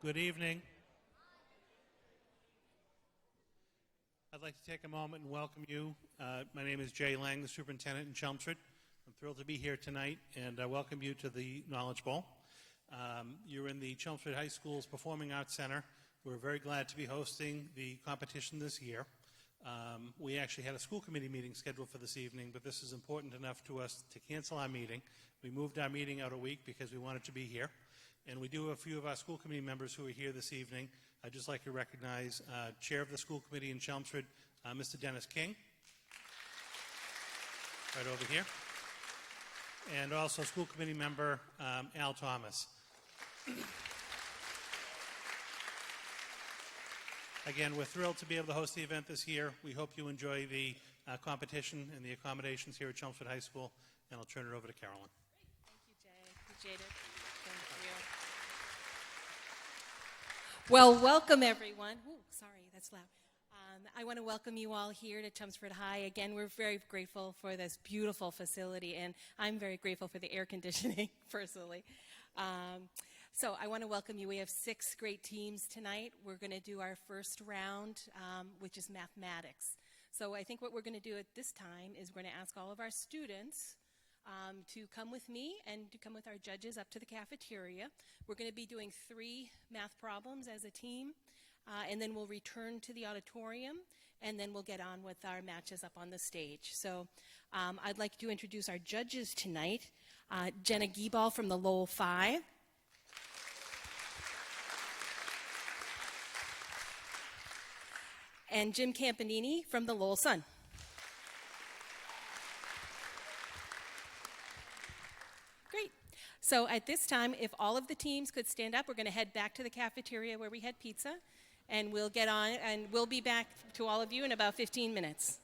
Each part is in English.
Good evening. I'd like to take a moment and welcome you. My name is Jay Lang, the superintendent in Chelmsford. I'm thrilled to be here tonight and welcome you to the Knowledge Bowl. You're in the Chelmsford High School's Performing Arts Center. We're very glad to be hosting the competition this year. We actually had a school committee meeting scheduled for this evening, but this is important enough to us to cancel our meeting. We moved our meeting out a week because we wanted to be here. And we do have a few of our school committee members who are here this evening. I'd just like to recognize Chair of the School Committee in Chelmsford, Mr. Dennis King, right over here. And also School Committee member Al Thomas. Again, we're thrilled to be able to host the event this year. We hope you enjoy the competition and the accommodations here at Chelmsford High School. And I'll turn it over to Carolyn. Thank you, Jay. Appreciate it. Thank you. Well, welcome everyone. Ooh, sorry, that's loud. I want to welcome you all here to Chelmsford High. Again, we're very grateful for this beautiful facility, and I'm very grateful for the air conditioning, personally. So I want to welcome you. We have 6 great teams tonight. We're going to do our first round, which is mathematics. So I think what we're going to do at this time is we're going to ask all of our students to come with me and to come with our judges up to the cafeteria. We're going to be doing 3 math problems as a team, and then we'll return to the auditorium, and then we'll get on with our matches up on the stage. So I'd like to introduce our judges tonight. Jenna Gieball from the Lowell 5. And Jim Campanini from the Lowell Sun. Great. So at this time, if all of the teams could stand up, we're going to head back to the cafeteria where we had pizza, and we'll get on, and we'll be back to all of you in about 15 minutes.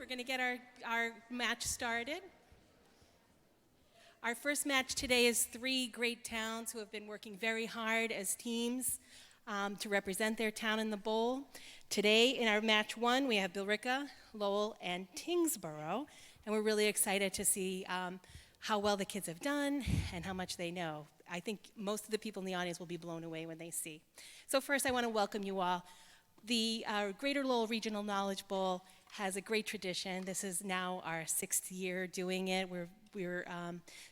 we're going to get our match started. Our first match today is 3 great towns who have been working very hard as teams to represent their town in the bowl. Today, in our match 1, we have Billerica, Lowell, and Tingsboro, and we're really excited to see how well the kids have done and how much they know. I think most of the people in the audience will be blown away when they see. So first, I want to welcome you all. The Greater Lowell Regional Knowledge Bowl has a great tradition. This is now our 6th year doing it. We're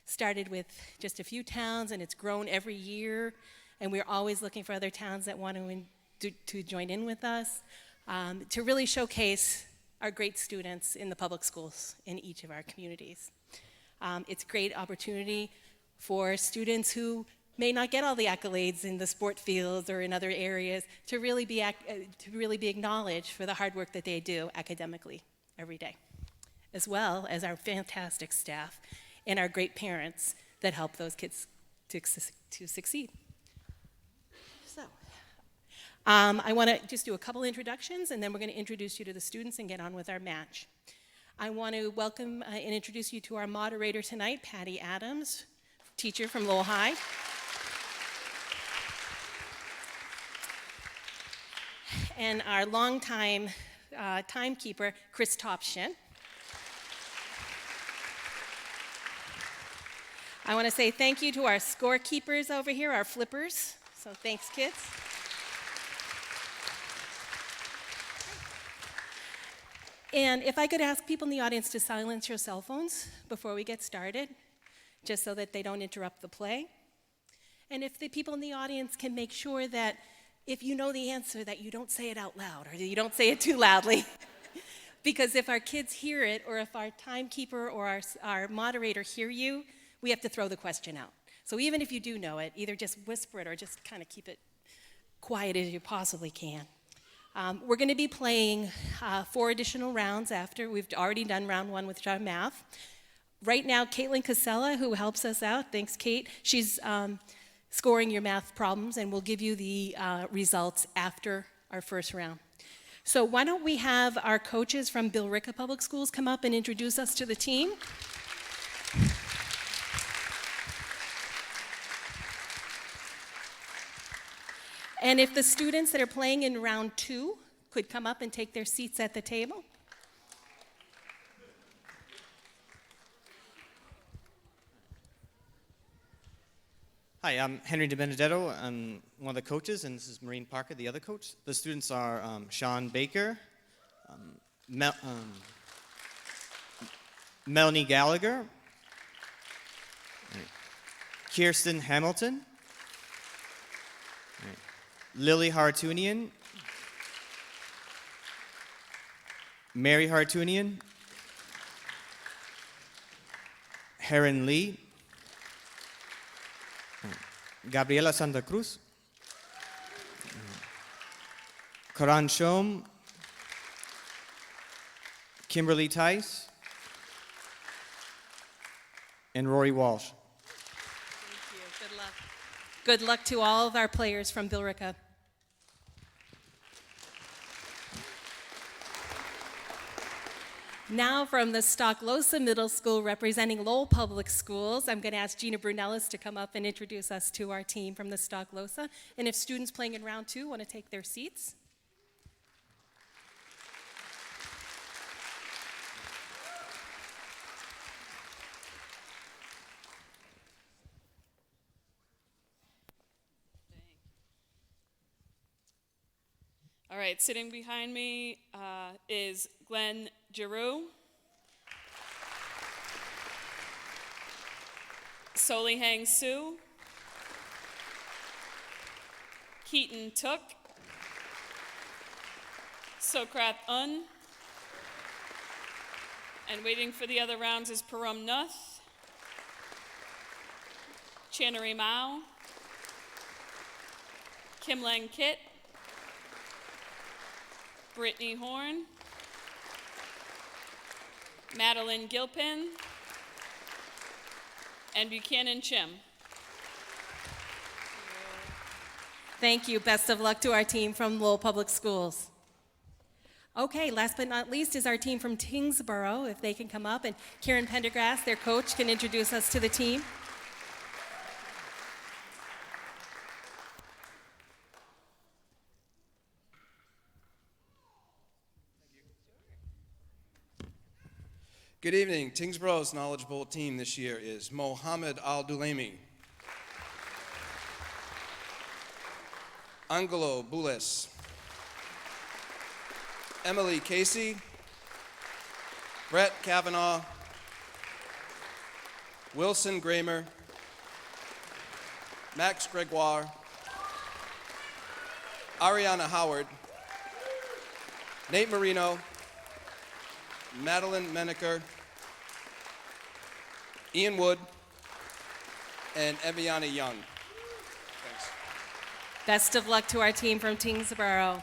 started with just a few towns, and it's grown every year, and we're always looking for other towns that want to join in with us to really showcase our great students in the public schools in each of our communities. It's a great opportunity for students who may not get all the accolades in the sport fields or in other areas to really be acknowledged for the hard work that they do academically every day, as well as our fantastic staff and our great parents that help those kids to succeed. So, I want to just do a couple introductions, and then we're going to introduce you to the students and get on with our match. I want to welcome and introduce you to our moderator tonight, Patty Adams, teacher from Lowell High. And our longtime timekeeper, Chris Topshin. I want to say thank you to our scorekeepers over here, our flippers. So thanks, kids. And if I could ask people in the audience to silence your cell phones before we get started, just so that they don't interrupt the play. And if the people in the audience can make sure that if you know the answer, that you don't say it out loud or you don't say it too loudly. Because if our kids hear it, or if our timekeeper or our moderator hear you, we have to throw the question out. So even if you do know it, either just whisper it or just kind of keep it quiet as you possibly can. We're going to be playing 4 additional rounds after. We've already done round 1 with our math. Right now, Caitlin Casella, who helps us out, thanks, Kate, she's scoring your math problems, and we'll give you the results after our first round. So why don't we have our coaches from Billerica Public Schools come up and introduce us to the team. And if the students that are playing in round 2 could come up and take their seats at the table. Hi, I'm Henry DiBenedetto. I'm one of the coaches, and this is Maureen Parker, the other coach. The students are Sean Baker, Melanie Gallagher, Kirsten Hamilton, Lily Hartunian, Mary Hartunian, Heron Lee, Gabriela Santa Cruz, Karan Shom, Kimberly Tice, and Rory Walsh. Thank you. Good luck. Good luck to all of our players from Billerica. Now from the Stocklosa Middle School representing Lowell Public Schools, I'm going to ask Gina Brunellis to come up and introduce us to our team from the Stocklosa. And if students playing in round 2 want to take their seats. All right, sitting behind me is Glenn Giroux, Solihang Sue, Keaton Took, Sokrat Un, and waiting for the other rounds is Param Nuth, Channery Mao, Kim Lang Kit, Brittany Horn, Madeline Gilpin, and Buchanan Chim. Thank you. Best of luck to our team from Lowell Public Schools. Okay, last but not least is our team from Tingsboro, if they can come up, and Karen Pendergrass, their coach, can introduce us to the team. Good evening. Tingsboro's Knowledge Bowl team this year is Mohammed Al-Dulaimi, Angelo Bulis, Emily Casey, Brett Kavanaugh, Wilson Gramer, Max Gregoire, Ariana Howard, Nate Marino, Madeline Menaker, Ian Wood, and Eviana Young. Thanks. Best of luck to our team from Tingsboro.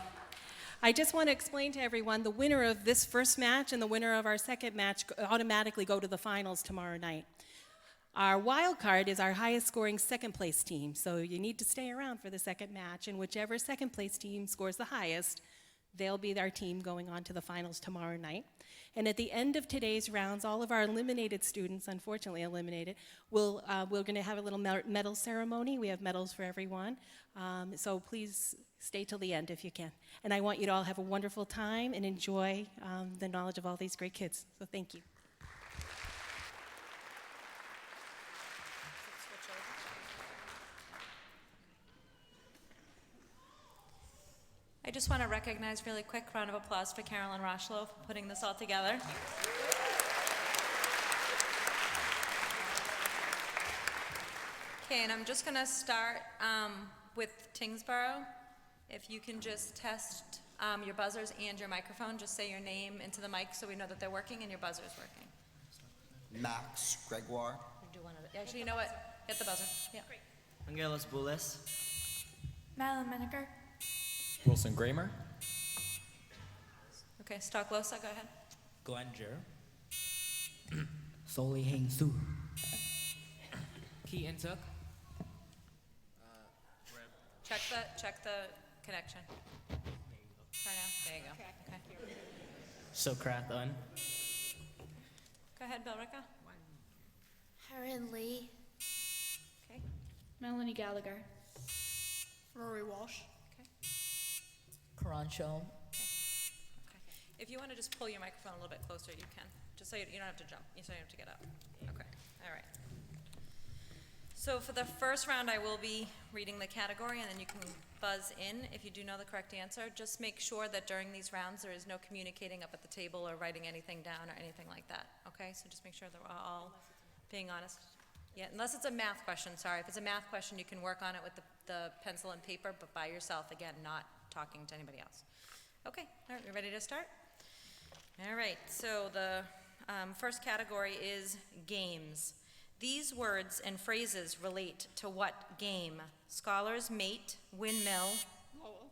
I just want to explain to everyone, the winner of this first match and the winner of our second match automatically go to the finals tomorrow night. Our wild card is our highest scoring second place team, so you need to stay around for the second match, and whichever second place team scores the highest, they'll be our team going on to the finals tomorrow night. And at the end of today's rounds, all of our eliminated students, unfortunately eliminated, we're going to have a little medal ceremony. We have medals for everyone. So please stay till the end if you can. And I want you to all have a wonderful time and enjoy the knowledge of all these great kids. So thank you. I just want to recognize really quick round of applause for Carolyn Rochlow for putting this all together. Okay, and I'm just going to start with Tingsboro. If you can just test your buzzers and your microphone, just say your name into the mic so we know that they're working and your buzzer's working. Max Gregoire. Do one of it. Actually, you know what? Hit the buzzer. Yeah. Angelos Bulis. Madeline Menaker. Wilson Gramer. Okay, Stocklosa, go ahead. Glenn Jer. Soli Heng Su. Key Intuk. Check the connection. Try now. There you go. Okay. Sokrathon. Go ahead, Belrica. Erin Lee. Okay. Melanie Gallagher. Rory Walsh. Karancho. Okay. If you want to just pull your microphone a little bit closer, you can. Just so you don't have to jump. You don't have to get up. Okay. All right. So for the first round, I will be reading the category, and then you can buzz in if you do know the correct answer. Just make sure that during these rounds there is no communicating up at the table or writing anything down or anything like that. Okay? So just make sure that we're all being honest. Yeah, unless it's a math question. Sorry. If it's a math question, you can work on it with the pencil and paper, but by yourself, again, not talking to anybody else. Okay, all right, we ready to start? All right, so the first category is games. These words and phrases relate to what game? Scholars mate, windmill. Lowell.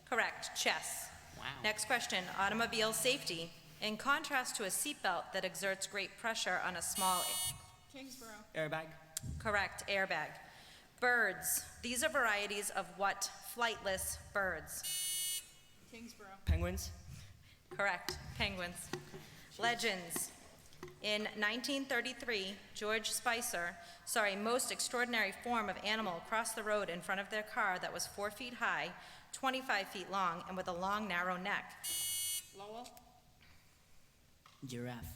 Correct, chess. Wow. Next question, automobile safety. In contrast to a seatbelt that exerts great pressure on a small... Kingsborough. Airbag. Correct, airbag. Birds. These are varieties of what flightless birds? Kingsborough. Penguins. Correct, penguins. Legends. In 1933, George Spicer saw a most extraordinary form of animal cross the road in front of their car that was 4 feet high, 25 feet long, and with a long, narrow neck. Lowell. Giraffe.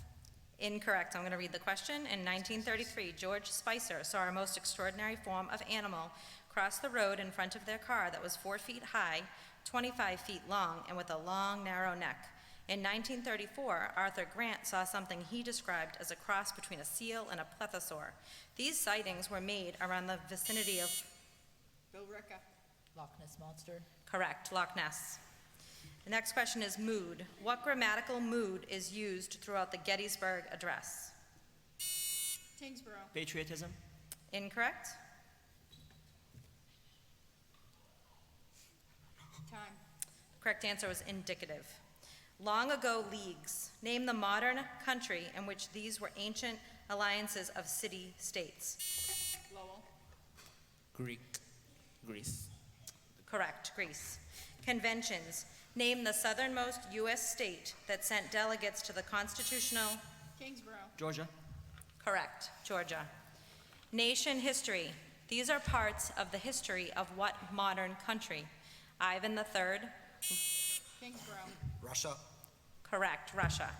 Incorrect. I'm going to read the question. In 1933, George Spicer saw a most extraordinary form of animal cross the road in front of their car that was 4 feet high, 25 feet long, and with a long, narrow neck. In 1934, Arthur Grant saw something he described as a cross between a seal and a plesiosaur. These sightings were made around the vicinity of... Belrica. Loch Ness Monster. Correct, Loch Ness. The next question is mood. What grammatical mood is used throughout the Gettysburg Address? Kingsborough. Patriotism. Incorrect. Time. Correct answer was indicative. Long ago leagues. Name the modern country in which these were ancient alliances of city-states. Lowell. Greek. Greece. Correct, Greece. Conventions. Name the southernmost U.S. state that sent delegates to the Constitutional. Kingsborough. Georgia. Correct, Georgia. Nation history. These are parts of the history of what modern country? Ivan III. Kingsborough. Russia. Correct, Russia.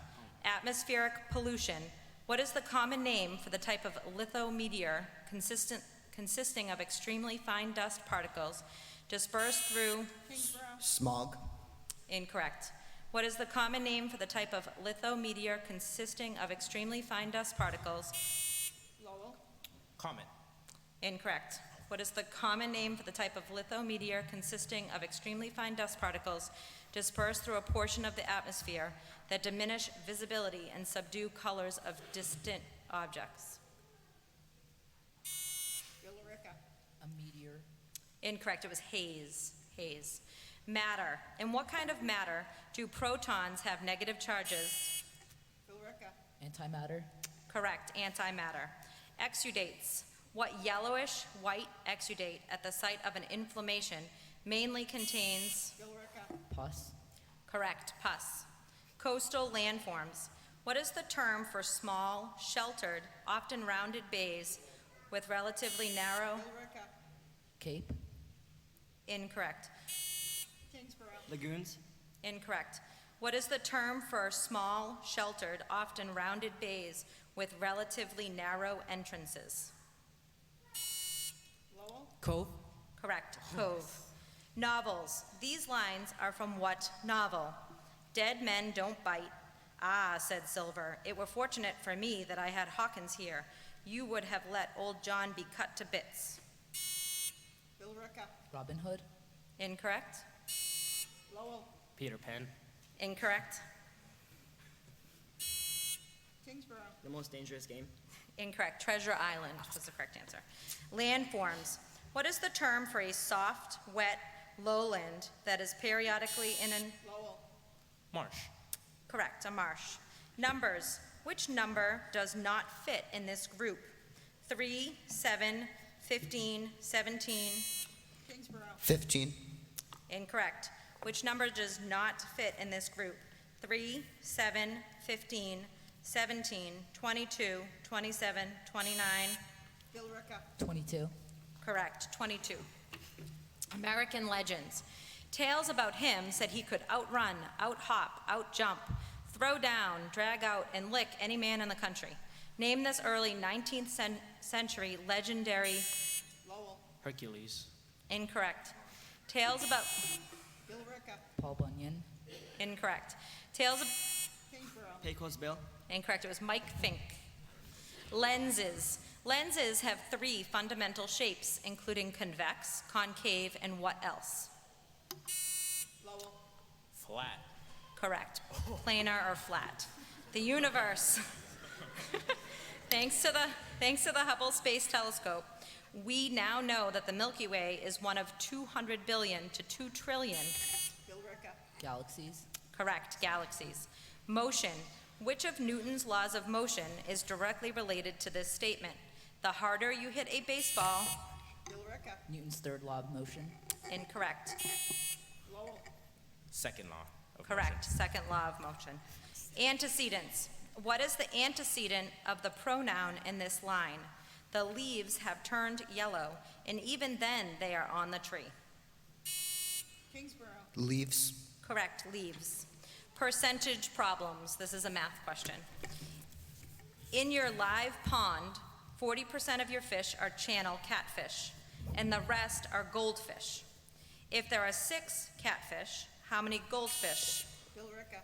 Atmospheric pollution. What is the common name for the type of lithometeor consisting of extremely fine dust particles dispersed through. Kingsborough. Smog. Incorrect. What is the common name for the type of lithometeor consisting of extremely fine dust particles? Lowell. Comet. Incorrect. What is the common name for the type of lithometeor consisting of extremely fine dust particles dispersed through a portion of the atmosphere that diminish visibility and subdue colors of distant objects? Billerica. A meteor. Incorrect. It was haze. Haze. Matter. In what kind of matter do protons have negative charges? Billerica. Antimatter. Correct. Antimatter. Exudates. What yellowish white exudate at the site of an inflammation mainly contains. Billerica. Pus. Correct. Pus. Coastal landforms. What is the term for small, sheltered, often rounded bays with relatively narrow? Billerica. Cape. Incorrect. Kingsborough. Lagoons. Incorrect. What is the term for small, sheltered, often rounded bays with relatively narrow entrances? Lowell. Cove. Correct. Cove. Novels. These lines are from what novel? Dead men don't bite. Ah, said Silver, it were fortunate for me that I had Hawkins here. You would have let old John be cut to bits. Billerica. Robin Hood. Incorrect. Lowell. Peter Pan. Incorrect. Kingsborough. The most dangerous game. Incorrect. Treasure Island was the correct answer. Landforms. What is the term for a soft, wet lowland that is periodically in an. Lowell. Marsh. Correct, a marsh. Numbers. Which number does not fit in this group? 3, 7, 15, 17. Kingsborough. 15. Incorrect. Which number does not fit in this group? 3, 7, 15, 17, 22, 27, 29. Billerica. 22. Correct, 22. American legends. Tales about him said he could outrun, outhop, outjump, throw down, drag out, and lick any man in the country. Name this early 19th century legendary. Lowell. Hercules. Incorrect. Tales about. Billerica. Paul Bunyan. Incorrect. Tales of. Kingsborough. Pecos Bill. Incorrect. It was Mike Fink. Lenses. Lenses have 3 fundamental shapes, including convex, concave, and what else? Lowell. Flat. Correct. Planar or flat. The universe. Thanks to the Hubble Space Telescope, we now know that the Milky Way is one of 200 billion to 2 trillion. Billerica. Galaxies. Correct. Galaxies. Motion. Which of Newton's laws of motion is directly related to this statement? The harder you hit a baseball. Billerica. Newton's third law of motion. Incorrect. Lowell. Second law. Correct. Second law of motion. Antecedents. What is the antecedent of the pronoun in this line? The leaves have turned yellow, and even then they are on the tree. Kingsborough. Leaves. Correct. Leaves. Percentage problems. This is a math question. In your live pond, 40% of your fish are channel catfish, and the rest are goldfish. If there are 6 catfish, how many goldfish? Billerica.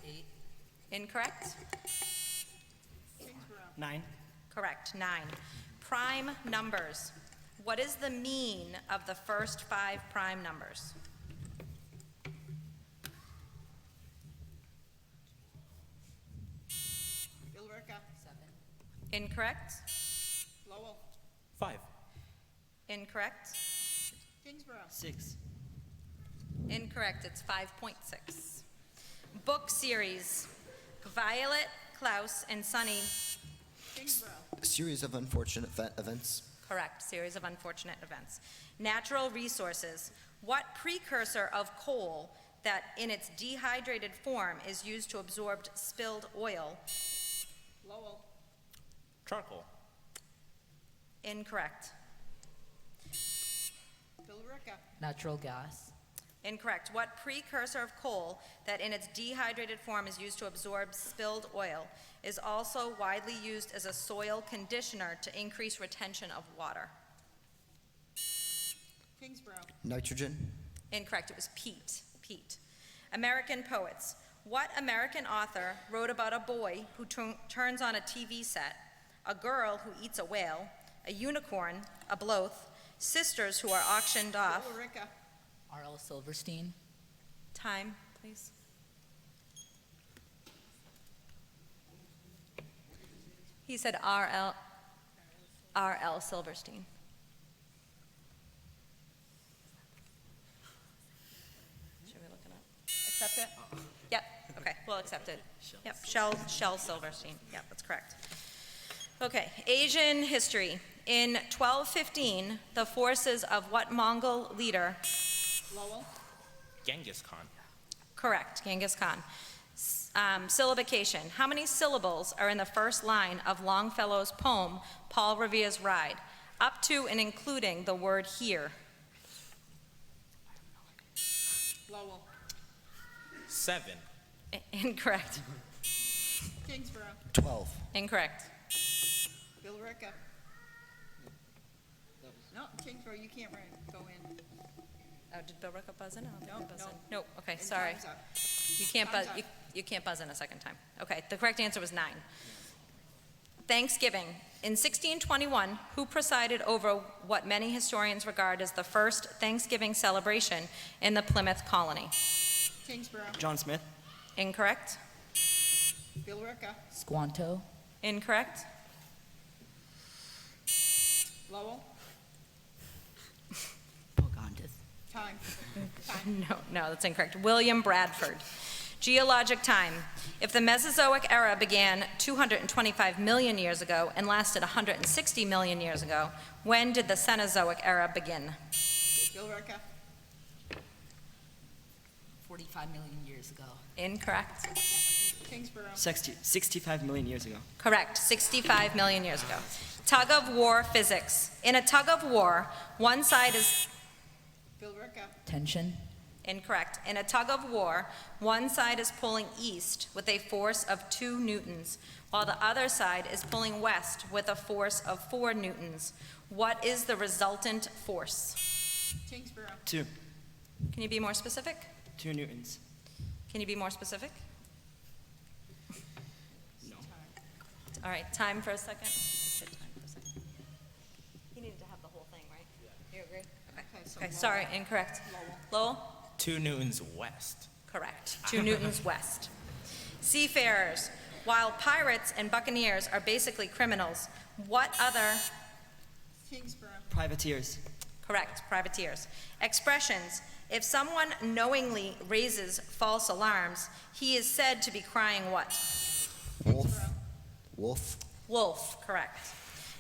8. Incorrect? Kingsborough. 9. Correct. 9. Prime numbers. What is the mean of the first 5 prime numbers? Billerica. 7. Incorrect? Lowell. 5. Incorrect? Kingsborough. 6. Incorrect. It's 5.6. Book series. Violet, Klaus, and Sunny. Kingsborough. A series of unfortunate events. Correct. Series of unfortunate events. Natural resources. What precursor of coal that in its dehydrated form is used to absorb spilled oil? Lowell. Charcoal. Incorrect. Billerica. Natural gas. Incorrect. What precursor of coal that in its dehydrated form is used to absorb spilled oil is also widely used as a soil conditioner to increase retention of water? Kingsborough. Nitrogen. Incorrect. It was peat. Peat. American poets. What American author wrote about a boy who turns on a TV set, a girl who eats a whale, a unicorn, a bloath, sisters who are auctioned off? Billerica. R.L. Silverstein. Time, please. He said R.L. Silverstein. Should we look it up? Accept it? Yep, okay, we'll accept it. Yep, Shel Silverstein, yep, that's correct. Okay, Asian history. In 1215, the forces of what Mongol leader? Lowell. Genghis Khan. Correct, Genghis Khan. Syllabication. How many syllables are in the first line of Longfellow's poem, Paul Revere's Ride, up to and including the word here? Lowell. 7. Incorrect. Kingsborough. 12. Incorrect. Billerica. No, Kingsborough, you can't go in. Oh, did Bill Rick buzz in? I don't think No, he buzzed no. in. Nope, okay, And sorry. time's up. You can't buzz, Time's up. you can't buzz in a second time. Okay, the correct answer was 9. Thanksgiving. In 1621, who presided over what many historians regard as the first Thanksgiving celebration in the Plymouth colony? Kingsborough. John Smith. Incorrect. Billerica. Squanto. Incorrect. Lowell. Pocahontas. Time. No, that's incorrect. William Bradford. Geologic time. If the Mesozoic era began 225 million years ago and lasted 160 million years ago, when did the Cenozoic era begin? Billerica. 45 million years ago. Incorrect. Kingsborough. 65 million years ago. Correct, 65 million years ago. Tug of war physics. In a tug of war, one side is Billerica. Tension. incorrect. In a tug of war, one side is pulling east with a force of 2 newtons, while the other side is pulling west with a force of 4 newtons. What is the resultant force? Kingsborough. 2. Can you be more specific? 2 newtons. Can you be more specific? No. All right, time for a second. Just hit time for a second. You needed to have the whole thing, right? You agree? Okay, sorry, incorrect. Lowell? 2 newtons west. Correct. 2 newtons west. Seafarers. While pirates and buccaneers are basically criminals, what other? Kingsborough. Privateers. Correct, privateers. Expressions. If someone knowingly raises false alarms, he is said to be crying what? Wolf. Wolf. Wolf, correct.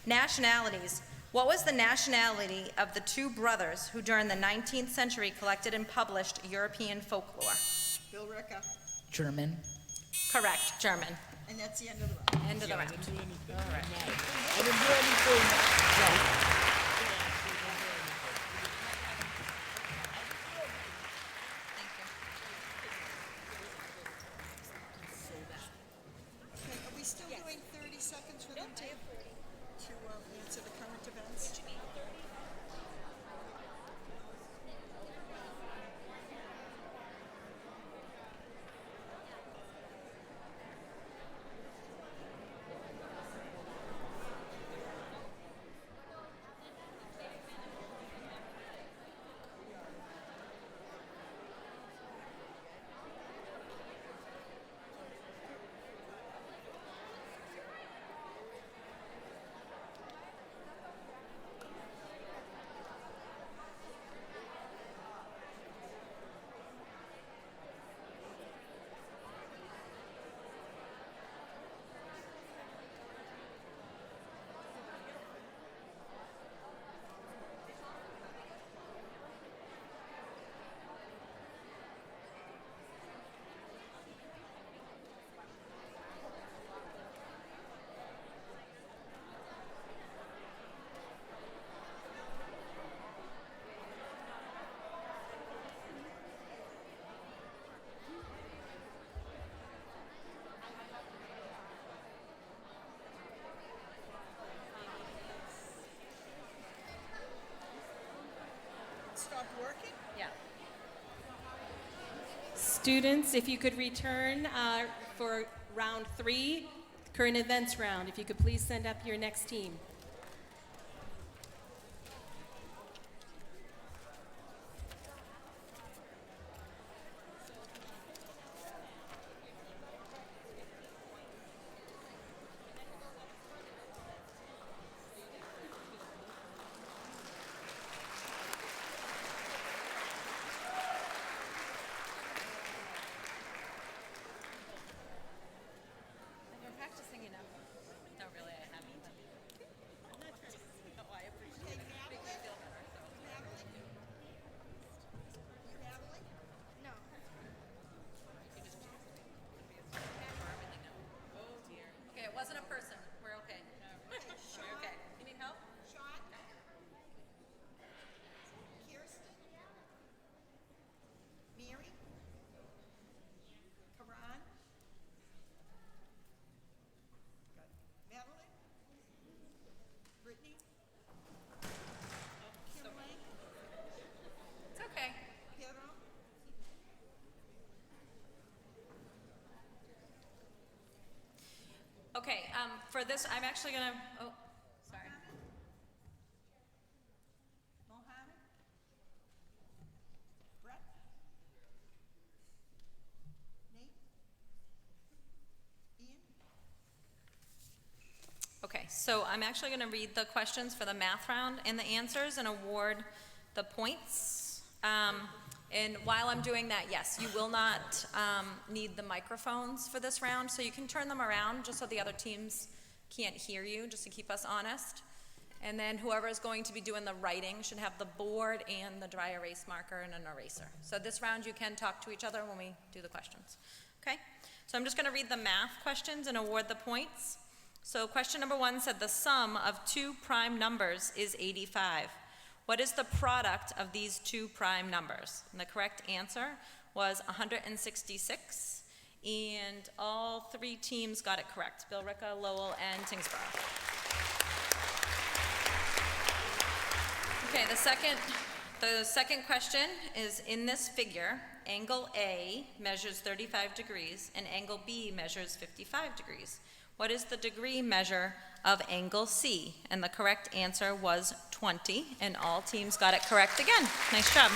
Nationalities. What was the nationality of the 2 brothers who during the 19th century collected and published European folklore? Billerica. German. Correct, German. And that's the end of the round. End of the round. Okay, are we still doing 30 seconds for them to answer the current events? working? Yeah. Students, if you could return for round 3, current events round. If you could please send up your next team. I've been practicing enough. No, really, I haven't. But no, I appreciate it. It makes me feel better. So. No. Oh dear. Okay, it wasn't a person. We're okay. We're okay. You need help? Sean? Kirsten? Mary? Karan? Good. Madeline? Brittany? Kimberly? It's okay. Pedro? Okay, for this, I'm actually gonna, oh, sorry. Mohammed? Brett? Nate? Ian? Okay, so I'm actually gonna read the questions for the math round and the answers and award the points. And while I'm doing that, yes, you will not need the microphones for this round, so you can turn them around just so the other teams can't hear you, just to keep us honest. And then whoever is going to be doing the writing should have the board and the dry erase marker and an eraser. So this round you can talk to each other when we do the questions. Okay? So I'm just gonna read the math questions and award the points. So question number 1 said the sum of 2 prime numbers is 85. What is the product of these 2 prime numbers? And the correct answer was 166, and all 3 teams got it correct: Billerica, Lowell, and Tingsboro. Okay, the second question is, in this figure, angle A measures 35 degrees and angle B measures 55 degrees. What is the degree measure of angle C? And the correct answer was 20, and all teams got it correct again. Nice job.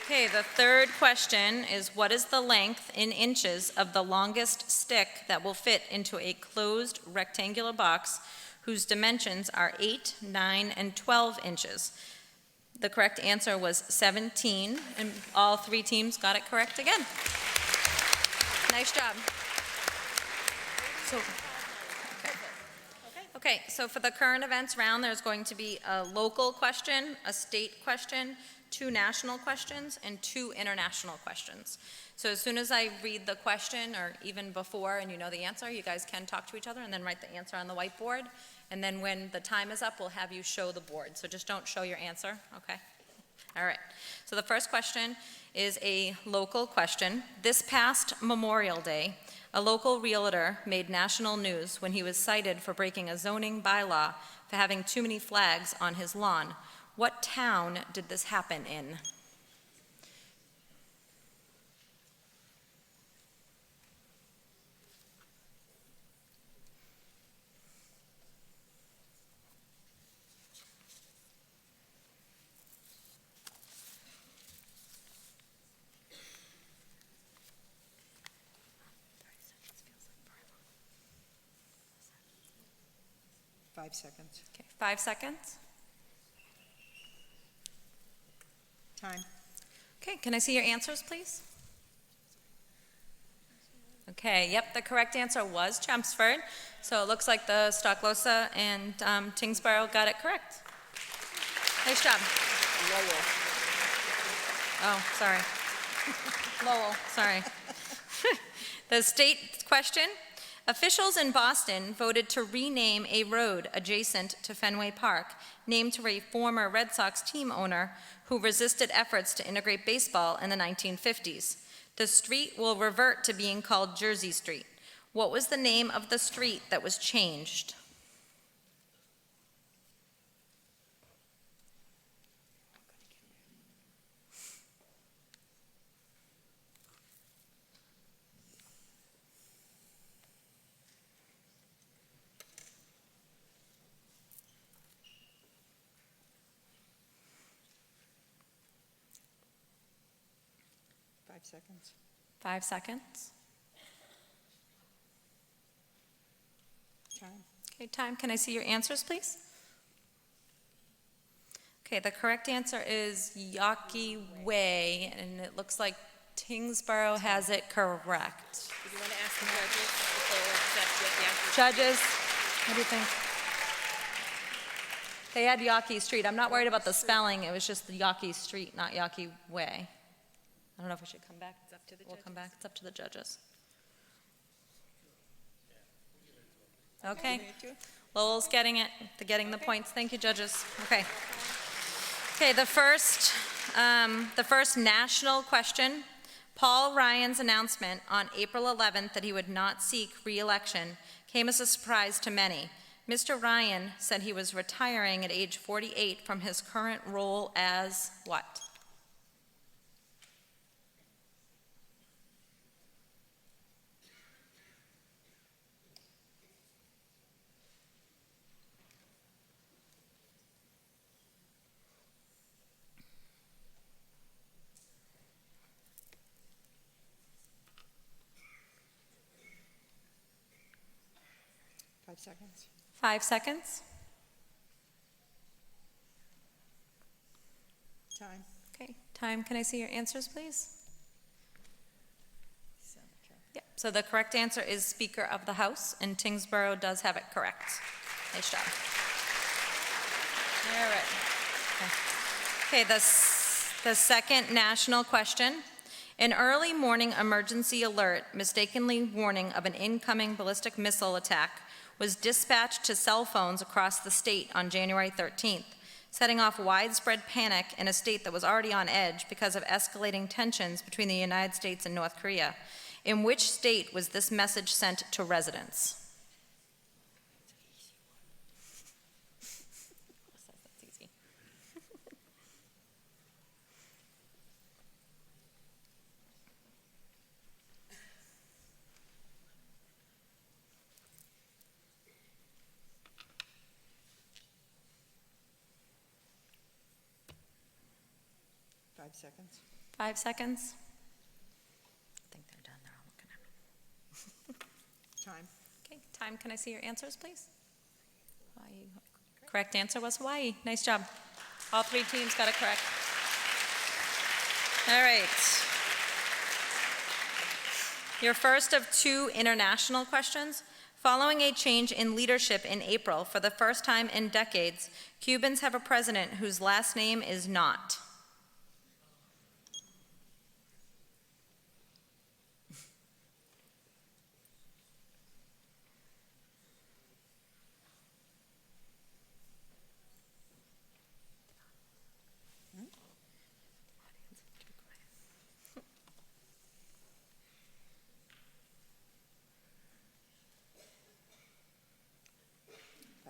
Okay, the third question is, what is the length in inches of the longest stick that will fit into a closed rectangular box whose dimensions are 8, 9, and 12 inches? The correct answer was 17, and all 3 teams got it correct again. Nice job. Okay, so for the current events round, there's going to be a local question, a state question, 2 national questions, and 2 international questions. So as soon as I read the question, or even before, and you know the answer, you guys can talk to each other and then write the answer on the whiteboard. And then when the time is up, we'll have you show the board. So just don't show your answer, okay? All right, so the first question is a local question. This past Memorial Day, a local realtor made national news when he was cited for breaking a zoning bylaw for having too many flags on his lawn. What town did this happen in? Five seconds. Okay, 5 seconds. Time. Okay, can I see your answers, please? Okay, yep, the correct answer was Chelmsford. So it looks like the Stocklosa and Tingsboro got it correct. Nice job. Lowell. Oh, sorry. Lowell, sorry. The state question. Officials in Boston voted to rename a road adjacent to Fenway Park, named for a former Red Sox team owner who resisted efforts to integrate baseball in the 1950s. The street will revert to being called Jersey Street. What was the name of the street that was changed? 5 seconds. 5 seconds. Time. Okay, time. Can I see your answers, please? Okay, the correct answer is Yawkey Way, and it looks like Tingsboro has it correct. Do you want to ask the judges if they'll accept what the answer is? Judges, what do you think? They had Yawkey Street. I'm not worried about the spelling. It was just the Yawkey Street, not Yawkey Way. I don't know if we should come back. It's up to the We'll judges. come back. It's up to the judges. Okay. Lowell's getting it. They're getting the points. Thank you, judges. Okay. Okay, the first national question. Paul Ryan's announcement on April 11th that he would not seek re-election came as a surprise to many. Mr. Ryan said he was retiring at age 48 from his current role as what? Five seconds. 5 seconds. Time. Okay, time. Can I see your answers, please? Yep. So the correct answer is Speaker of the House, and Tingsboro does have it correct. Nice job. All right. Okay, the second national question. An early morning emergency alert mistakenly warning of an incoming ballistic missile attack was dispatched to cell phones across the state on January 13th, setting off widespread panic in a state that was already on edge because of escalating tensions between the United States and North Korea. In which state was this message sent to residents? That's easy. 5 seconds. 5 seconds. I think they're done. They're all looking at me. Time. Okay, time. Can I see your answers, please? Hawaii. Correct answer was Hawaii. Nice job. All 3 teams got it correct. All right. Your first of 2 international questions. Following a change in leadership in April, for the first time in decades, Cubans have a president whose last name is not.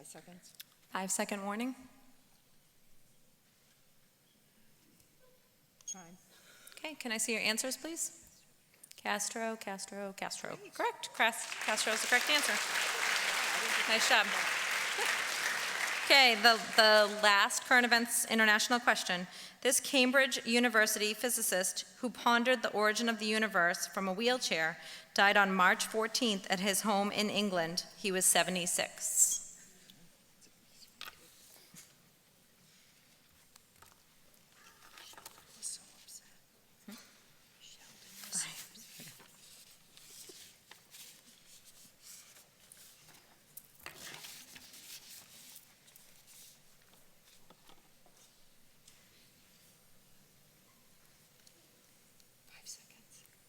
Seconds. 5-second warning. Time. Okay, can I see your answers, please? Castro. Correct. Castro is the correct answer. Nice job. Okay, the last current events international question. This Cambridge University physicist who pondered the origin of the universe from a wheelchair died on March 14th at his home in England. He was 76.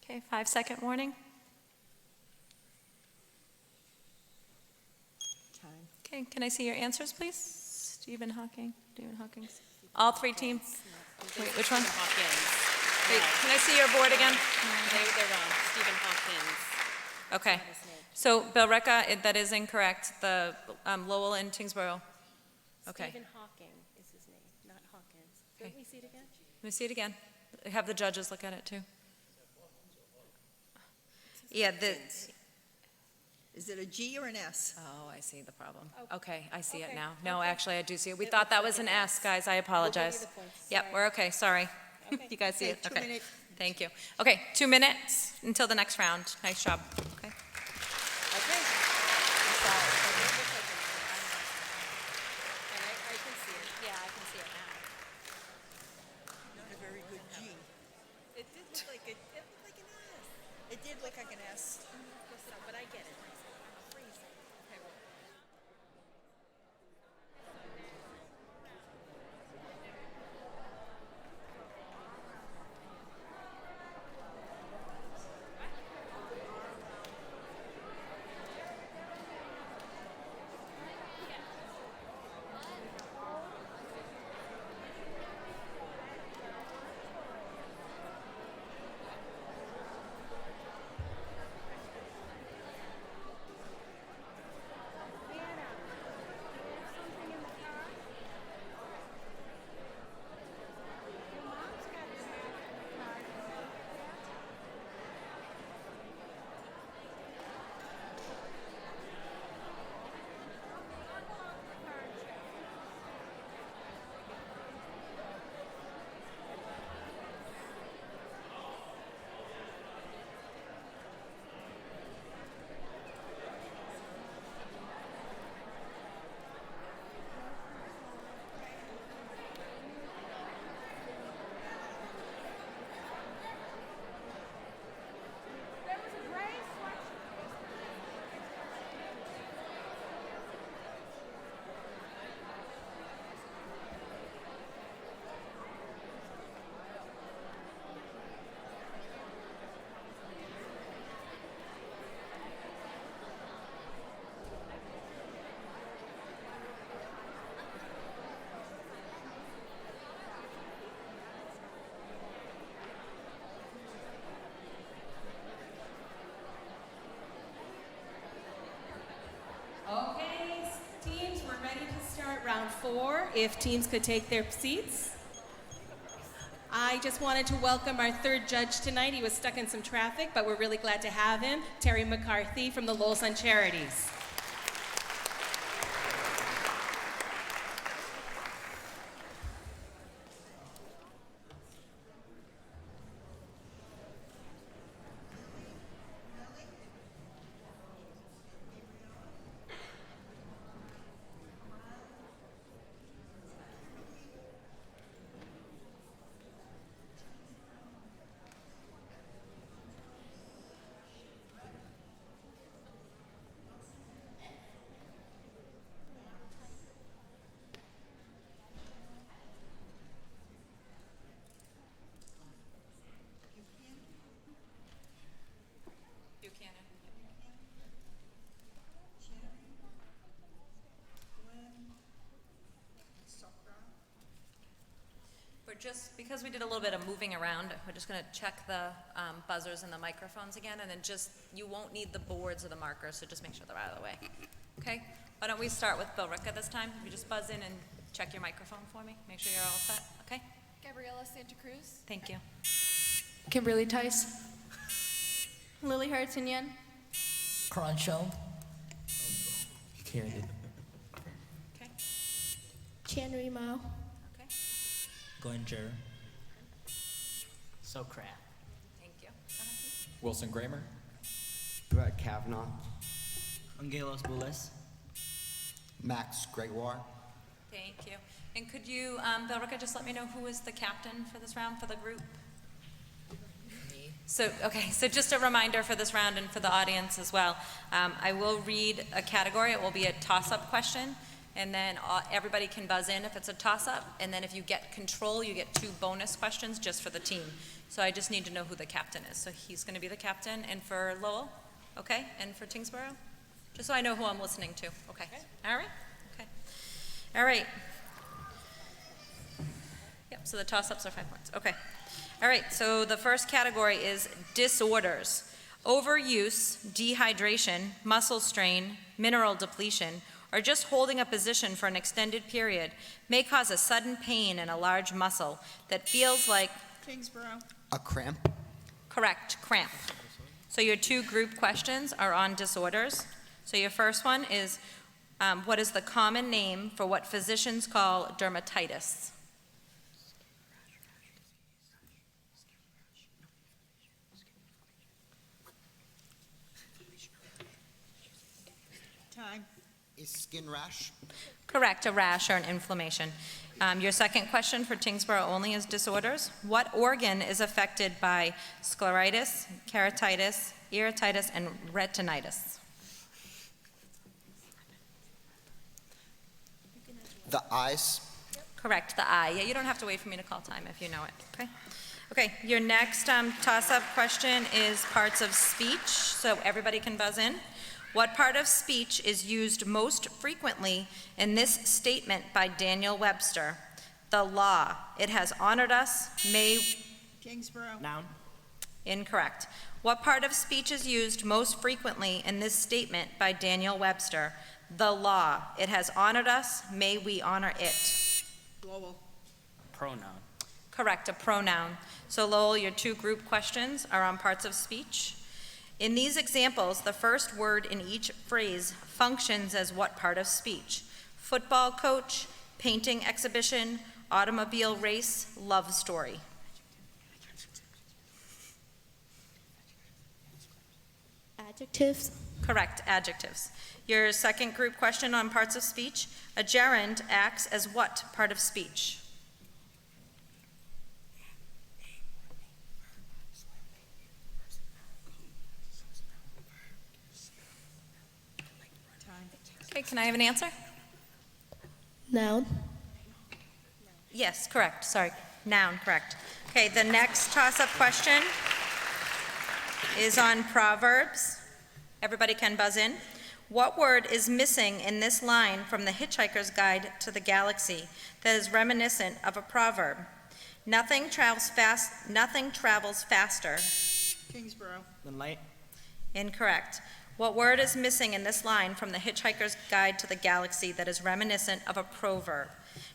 Okay, 5-second warning. Time. Okay, can I see your answers, please? Stephen Hawking. All 3 teams. Wait, which one? Hawkins. Wait, can I see your board again? They're wrong. Stephen Hawkins. Okay. So, Bill Recca, that is incorrect. The Lowell and Tingsboro. Okay. Stephen Hawking is his name, not Hawkins. Okay. Let me see it again. Let me see it again. Have the judges look at it, too. Yeah, Is it a G or an S? Oh, I see the problem. Okay, I see it now. No, actually, I do see it. We thought that was an S, guys. I apologize. the points. Yep, Sorry. we're okay, sorry. Okay. You guys see it? Okay, Okay. 2-minute Thank you. Okay, 2 minutes until the next round. Nice job. Okay. Okay. I'm sorry. And I can see it. Yeah, I can see it now. Not a very good G. It did look like it looked like an S. It did look like an S. But I get it. Okay, well. Okay, teams, we're ready to start round 4. If teams could take their seats. I just wanted to welcome our third judge tonight. He was stuck in some traffic, but we're really glad to have him, Terry McCarthy from the Lowell Sun Charities. Just because we did a little bit of moving around, we're just going to check the buzzers and the microphones again, and then you won't need the boards or the markers, so just make sure they're out of the way. Okay? Why don't we start with Bill Ricca this time? You just buzz in and check your microphone for me. Make sure you're all set. Okay? Gabriela Santa Cruz. Thank you. Kimberly Tice. Lily Hartinian. Croncho. You carried it. Okay. Chandri Mao. Okay. Glenjer. Socrat. Thank you. Wilson Gramer. Brett Kavanaugh. Angelos Bulis. Max Gregoire. Thank you. And could you, Bill Ricca, just let me know who is the captain for this round for the group? Me. So just a reminder for this round and for the audience as well. I will read a category. It will be a toss-up question, and then everybody can buzz in if it's a toss-up, and then if you get control, you get 2 bonus questions just for the team. So I just need to know who the captain is. So he's going to be the captain, and for Lowell, okay, and for Tingsboro, just so I know who I'm listening to. Okay. All right. Okay. All right. Yep. So the toss-ups are 5 points. Okay. All right. So the first category is disorders: overuse, dehydration, muscle strain, mineral depletion, or just holding a position for an extended period may cause a sudden pain in a large muscle that feels like... Kingsborough. A cramp. Correct, cramp. So your 2 group questions are on disorders. So your first one is, what is the common name for what physicians call dermatitis? skin rash. Correct, a rash or an inflammation. Your second question for Tingsboro only is disorders. What organ is affected by scleritis, keratitis, iritis, and retinitis? The eyes. Correct, the eye. Yeah, you don't have to wait for me to call time if you know it, okay? Okay, your next toss-up question is parts of speech, so everybody can buzz in. What part of speech is used most frequently in this statement by Daniel Webster? The law. It has honored us, may... Kingsborough. Noun. Incorrect. What part of speech is used most frequently in this statement by Daniel Webster? The law. It has honored us, may we honor it. Lowell. Pronoun. Correct, a pronoun. So Lowell, your two group questions are on parts of speech. In these examples, the first word in each phrase functions as what part of speech? Football coach, painting exhibition, automobile race, love story. Adjectives. Correct, adjectives. Your second group question on parts of speech, a gerund acts as what part of speech? Okay, can I have an answer? Noun. Yes, correct, sorry, noun, correct. Okay, the next toss-up question is on Proverbs. Everybody can buzz in. What word is missing in this line from the Hitchhiker's Guide to the Galaxy that is reminiscent of a proverb? Nothing travels faster. Kingsborough. The light. Incorrect. What word is missing in this line from the Hitchhiker's Guide to the Galaxy that is reminiscent of a proverb?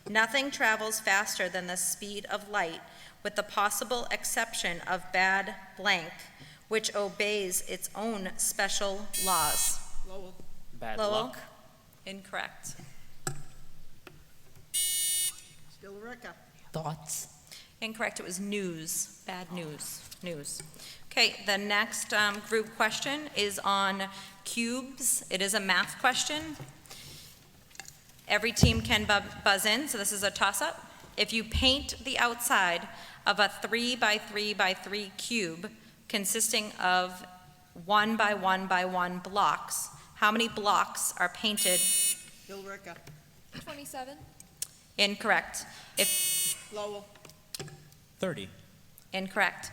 Nothing travels faster than the speed of light, with the possible exception of bad blank, which obeys its own special laws. Lowell. Bad Lowell? luck. Incorrect. Billerica. Thoughts. Incorrect, it was news, bad news, news. Okay, the next group question is on cubes. It is a math question. Every team can buzz in, so this is a toss-up. If you paint the outside of a 3 by 3 by 3 cube consisting of 1 by 1 by 1 blocks, how many blocks are painted? Billerica. 27. Incorrect. If Lowell. 30. incorrect.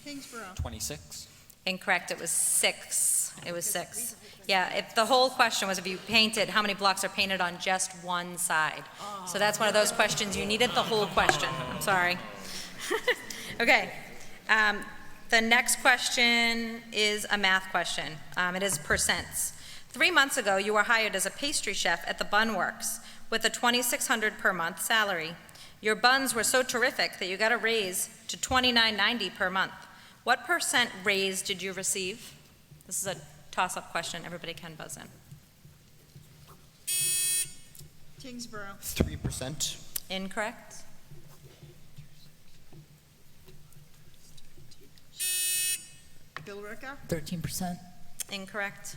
Kingsborough. 26. Incorrect, it was 6. It was 6. Yeah, if the whole question was if you painted, how many blocks are painted on just one side? So that's one of those questions, you needed the whole question. I'm sorry. Okay. The next question is a math question. It is percents. 3 months ago, you were hired as a pastry chef at the Bun Works with a $2,600 per month salary. Your buns were so terrific that you got a raise to $29.90 per month. What percent raise did you receive? This is a toss-up question. Everybody can buzz in. Kingsborough. 3%. Incorrect. Billerica. 13%. Incorrect.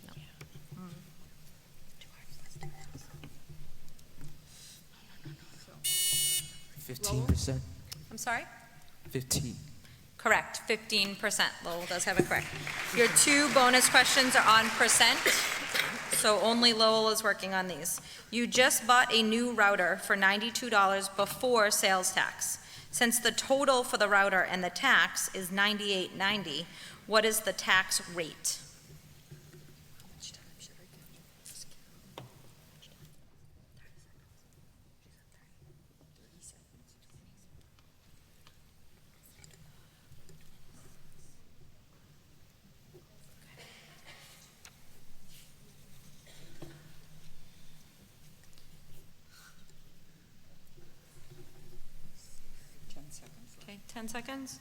No. 15%. I'm sorry? 15. Correct, 15%. Lowell does have it correct. Your two bonus questions are on percent, so only Lowell is working on these. You just bought a new router for $92 before sales tax. Since the total for the router and the tax is $98.90, what is the tax rate? Okay, 10 seconds.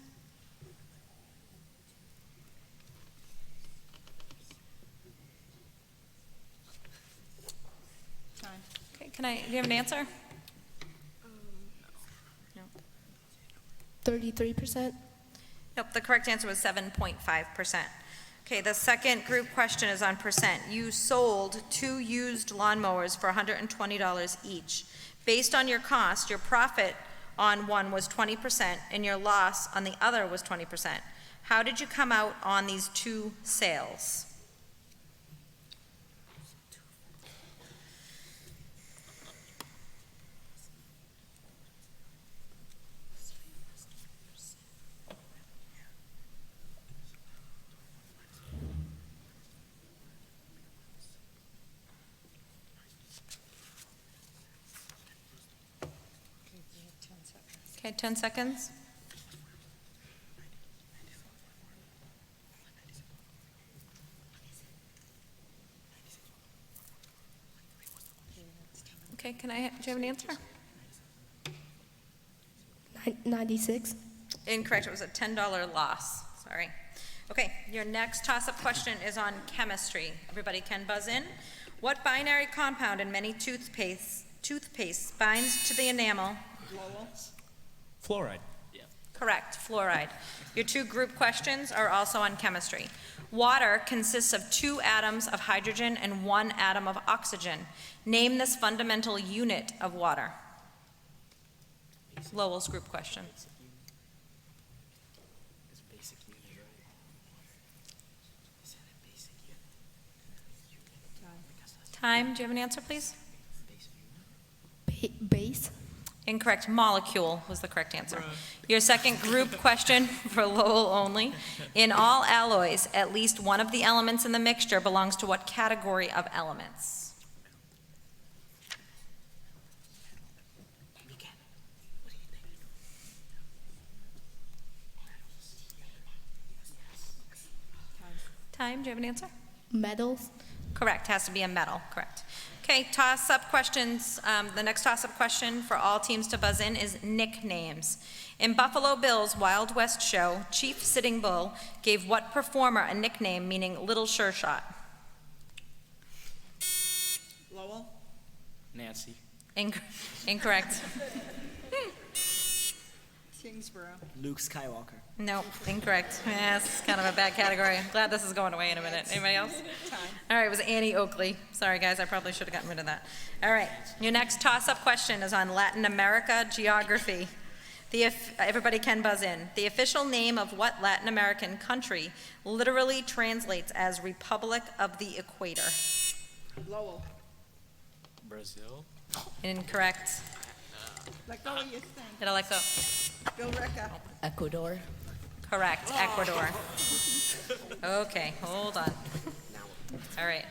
Time. Okay, do you have an answer? No. 33%. Nope, the correct answer was 7.5%. Okay, the second group question is on percent. You sold 2 used lawnmowers for $120 each. Based on your cost, your profit on one was 20% and your loss on the other was 20%. How did you come out on these 2 sales? Okay, 10 seconds. Okay, do you have an answer? 96. Incorrect, it was a $10 loss, sorry. Okay, your next toss-up question is on chemistry. Everybody can buzz in. What binary compound in many toothpaste binds to the enamel? Lowell? Fluoride. Correct, fluoride. Your 2 group questions are also on chemistry. Water consists of 2 atoms of hydrogen and 1 atom of oxygen. Name this fundamental unit of water. Lowell's group question. Time, do you have an answer, please? Base. Incorrect. Molecule was the correct answer. Your second group question for Lowell only. In all alloys, at least one of the elements in the mixture belongs to what category of elements? Time, do you have an answer? Metals. Correct, has to be a metal, correct. Okay, toss-up questions. The next toss-up question for all teams to buzz in is nicknames. In Buffalo Bill's Wild West show, Chief Sitting Bull gave what performer a nickname meaning Little Sure Shot? Lowell? Nancy. Incorrect. Kingsborough? Luke Skywalker. No, incorrect. Yeah, it's kind of a bad category. I'm glad this is going away in a minute. Anybody else? All right, it was Annie Oakley. Sorry, guys, I probably should have gotten rid of that. All right, your next toss-up question is on Latin America geography. Everybody can buzz in. The official name of what Latin American country literally translates as Republic of the Equator? Lowell? Brazil. Incorrect. Let go of your thing. Did I let go? Bill Ricka? Ecuador. Correct, Ecuador. Okay, hold on. All right.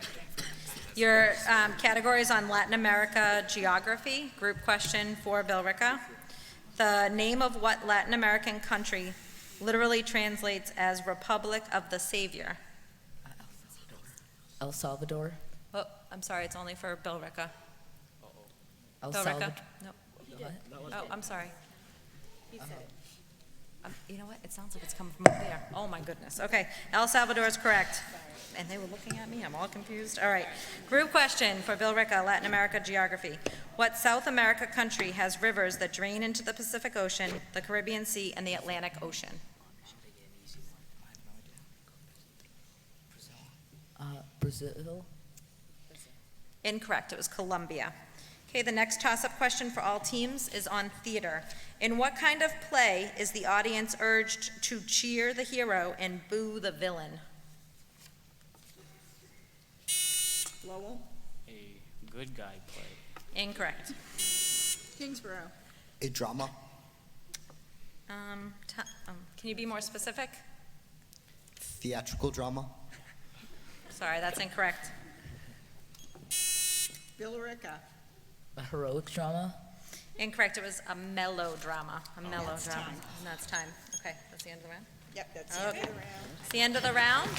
Your categories on Latin America geography, group question for Bill Ricka. The name of what Latin American country literally translates as Republic of the Savior? El Salvador. Oh, I'm sorry, it's only for Bill Ricka. El Bill Salvador. Ricka? No. What? Oh, I'm sorry. He said it. You know what? It sounds like it's coming from up there. Oh, my goodness. Okay, El Salvador is correct. And they were looking at me. I'm all confused. All right. Group question for Bill Ricka, Latin America geography. What South America country has rivers that drain into the Pacific Ocean, the Caribbean Sea, and the Atlantic Ocean? Brazil. Incorrect. It was Colombia. Okay, the next toss-up question for all teams is on theater. In what kind of play is the audience urged to cheer the hero and boo the villain? Lowell? A good guy play. Incorrect. Kingsborough? A drama. Can you be more specific? Theatrical drama. Sorry, that's incorrect. Bill Ricka? A heroic drama. Incorrect. It was a melodrama. A melodrama. That's time. And that's time. Okay, that's the end of the round. Yep, that's the end of Okay. the round. It's the end of the round.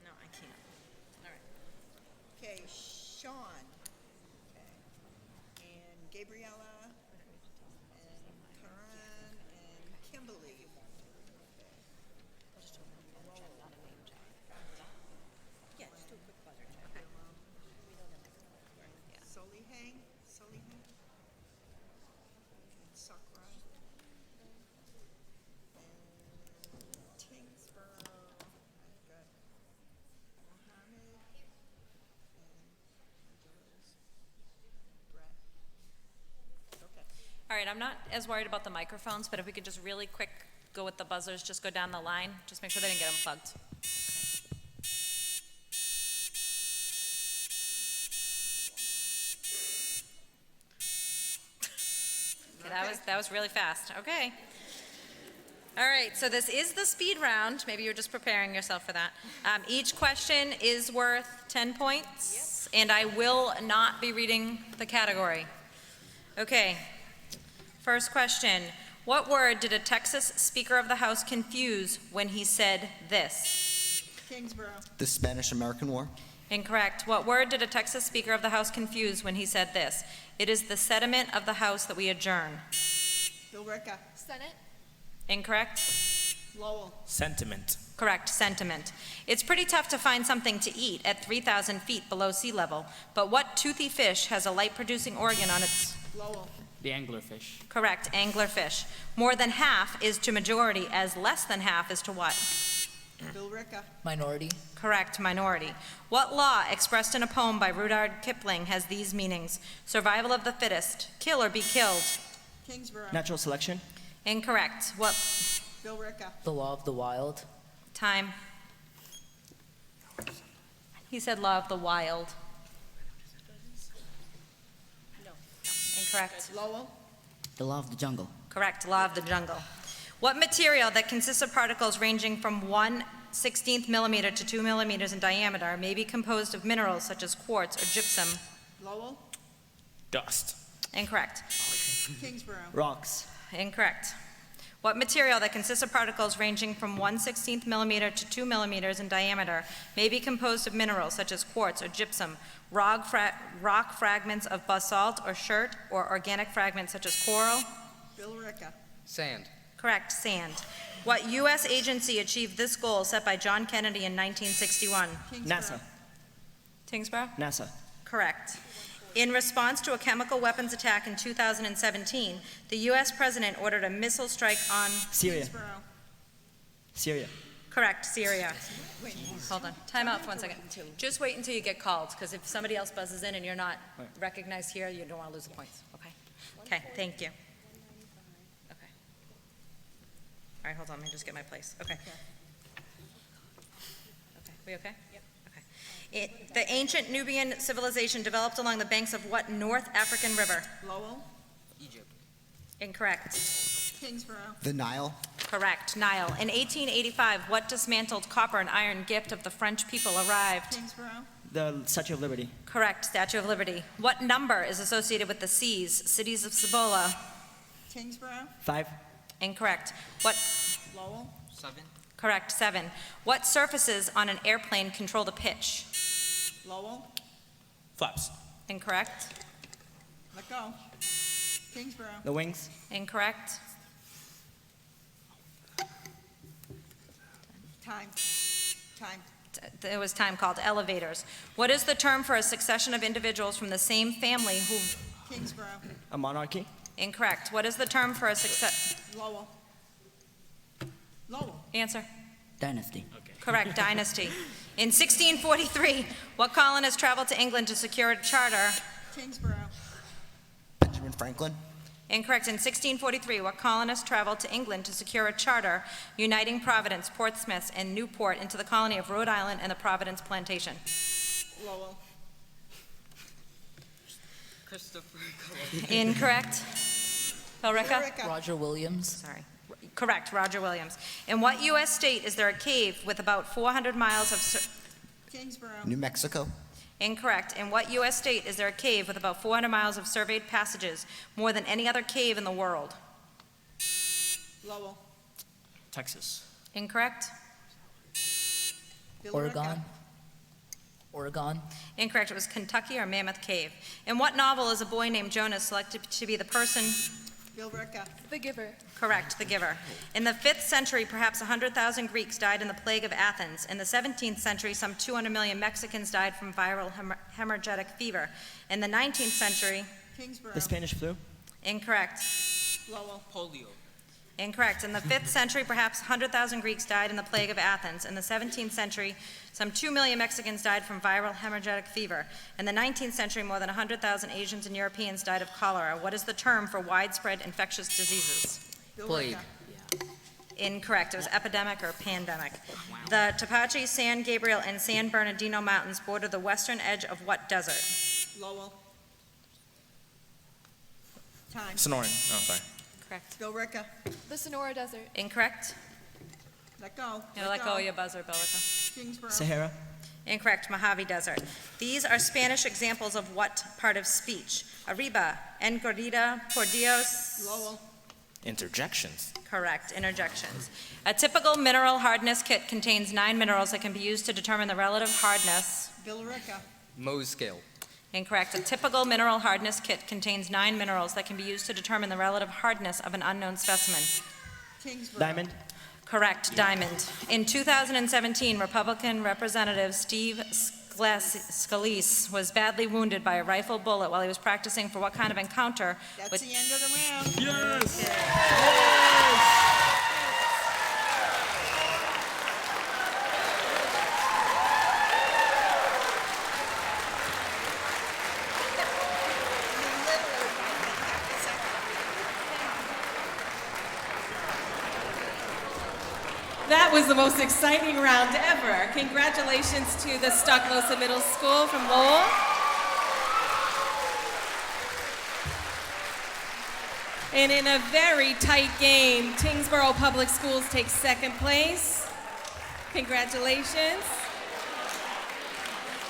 No, I can't. All right. Okay, Sean. Okay. And Gabriella. And Karan and Kimberly. Yeah, just do a quick buzzer check. Okay. Solihang. And Sakra. And Tingsboro. I've got Mohammed. And Joe's. Brett. Okay. All right, I'm not as worried about the microphones, but if we could just really quick go with the buzzers, just go down the line, just make sure they didn't get unplugged. Okay, that was really fast. Okay. All right, so this is the speed round. Maybe you're just preparing yourself for that. Each question is worth 10 points, and I will not be reading the category. Okay, first question. What word did a Texas Speaker of the House confuse when he said this? Kingsborough. The Spanish-American War. Incorrect. What word did a Texas Speaker of the House confuse when he said this? It is the sediment of the House that we adjourn. Bill Ricka. Senate. Incorrect. Lowell. Sentiment. Correct. Sentiment. It's pretty tough to find something to eat at 3,000 feet below sea level, but what toothy fish has a light-producing organ on its... Lowell. The anglerfish. Correct. Anglerfish. More than half is to majority, as less than half is to what? Bill Ricka. Minority. Correct. Minority. What law expressed in a poem by Rudyard Kipling has these meanings? Survival of the fittest. Kill or be killed. Kingsborough. Natural selection. Incorrect. What? Bill Ricka. The law of the wild. Time. He said law of the wild. No. Incorrect. Lowell. The law of the jungle. Correct. Law of the jungle. What material that consists of particles ranging from 1/16 millimeter to 2 millimeters in diameter may be composed of minerals such as quartz or gypsum? Lowell. Dust. Incorrect. Kingsborough. Rocks. Incorrect. What material that consists of particles ranging from 1/16 millimeter to 2 millimeters in diameter may be composed of minerals such as quartz or gypsum, rock fragments of basalt or chert, or organic fragments such as coral? Bill Ricka. Sand. Correct. Sand. What U.S. agency achieved this goal set by John Kennedy in 1961? NASA. Tingsborough? NASA. Correct. In response to a chemical weapons attack in 2017, the U.S. President ordered a missile strike on... Syria. Kingsborough. Syria. Correct, Syria. Wait. Hold on, time out for 1 second. Just wait until you get called, because if somebody else buzzes in and you're not recognized here, you don't want to lose the points, okay? Okay, thank you. Okay. All right, hold on, let me just get my place, okay. Okay, we okay? Yep. Okay. The ancient Nubian civilization developed along the banks of what North African river? Lowell. Egypt. Incorrect. Kingsborough. The Nile. Correct, Nile. In 1885, what dismantled copper and iron gift of the French people arrived? Kingsborough. The Statue of Liberty. Correct, Statue of Liberty. What number is associated with the seas, cities of Cibola? Kingsborough. 5. Incorrect. What? Lowell. 7. Correct, 7. What surfaces on an airplane control the pitch? Lowell. Flaps. Incorrect. Let go. Kingsborough. The wings. Incorrect. Time. There was time called elevators. What is the term for a succession of individuals from the same family who... Kingsborough. A monarchy. Incorrect. What is the term for a success... Lowell. Lowell. Answer. Dynasty. Correct, dynasty. In 1643, what colonist traveled to England to secure a charter? Kingsborough. Benjamin Franklin. Incorrect. In 1643, what colonist traveled to England to secure a charter uniting Providence, Portsmouth, and Newport into the colony of Rhode Island and the Providence Plantation? Lowell. Christopher. Incorrect. Ulrika? Roger Williams. Sorry. Correct, Roger Williams. In what U.S. state is there a cave with about 400 miles of... Kingsborough. New Mexico. Incorrect. In what U.S. state is there a cave with about 400 miles of surveyed passages, more than any other cave in the world? Lowell. Texas. Incorrect. Oregon. Oregon. Incorrect. It was Kentucky or Mammoth Cave. In what novel is a boy named Jonas selected to be the person... Billerica. The Giver. Correct, the giver. In the 5th century, perhaps 100,000 Greeks died in the plague of Athens. In the 17th century, some 200 million Mexicans died from viral hemorrhagic fever. In the 19th century... Kingsborough. The Spanish flu. Incorrect. Lowell. Polio. Incorrect. In the 5th century, perhaps 100,000 Greeks died in the plague of Athens. In the 17th century, some 2 million Mexicans died from viral hemorrhagic fever. In the 19th century, more than 100,000 Asians and Europeans died of cholera. What is the term for widespread infectious diseases? Plague. Incorrect. It was epidemic or pandemic. The Tapache, San Gabriel, and San Bernardino Mountains border the western edge of what desert? Lowell. Time. Sonoran. Oh, sorry. Correct. Billerica. The Sonora Desert. Incorrect. Let go. You let go of your buzzer, Billerica. Kingsborough. Sahara. Incorrect. Mojave Desert. These are Spanish examples of what part of speech? Arriba, en corrida, por Dios. Lowell. Interjections. Correct. Interjections. A typical mineral hardness kit contains 9 minerals that can be used to determine the relative hardness. Billerica. Mohs scale. Incorrect. A typical mineral hardness kit contains 9 minerals that can be used to determine the relative hardness of an unknown specimen. Kingsborough. Diamond. Correct. Diamond. In 2017, Republican Representative Steve Scalise was badly wounded by a rifle bullet while he was practicing for what kind of encounter That's with... the end of the round. Yes. That was the most exciting round ever. Congratulations to the Stocklosa Middle School from Lowell. And in a very tight game, Tyngsboro Public Schools takes second place. Congratulations.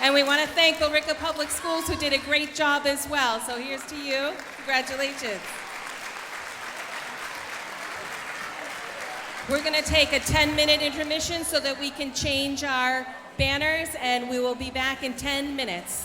And we want to thank Billerica Public Schools who did a great job as well. So here's to you. Congratulations. We're going to take a 10-minute intermission so that we can change our banners, and we will be back in 10 minutes.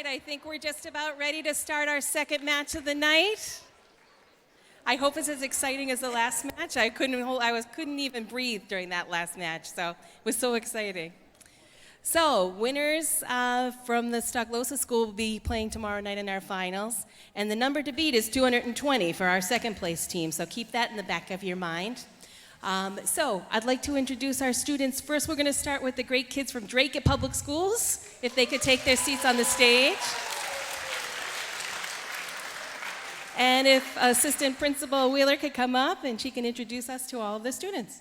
right, I think we're just about ready to start our second match of the night. I hope it's as exciting as the last match. I couldn't even breathe during that last match, so it was so exciting. So, winners from the Stocklosa School will be playing tomorrow night in our finals, and the number to beat is 220 for our second place team, so keep that in the back of your mind. So, I'd like to introduce our students. First, we're going to start with the great kids from Drake Public Schools, if they could take their seats on the stage. And if Assistant Principal Wheeler could come up and she can introduce us to all of the students.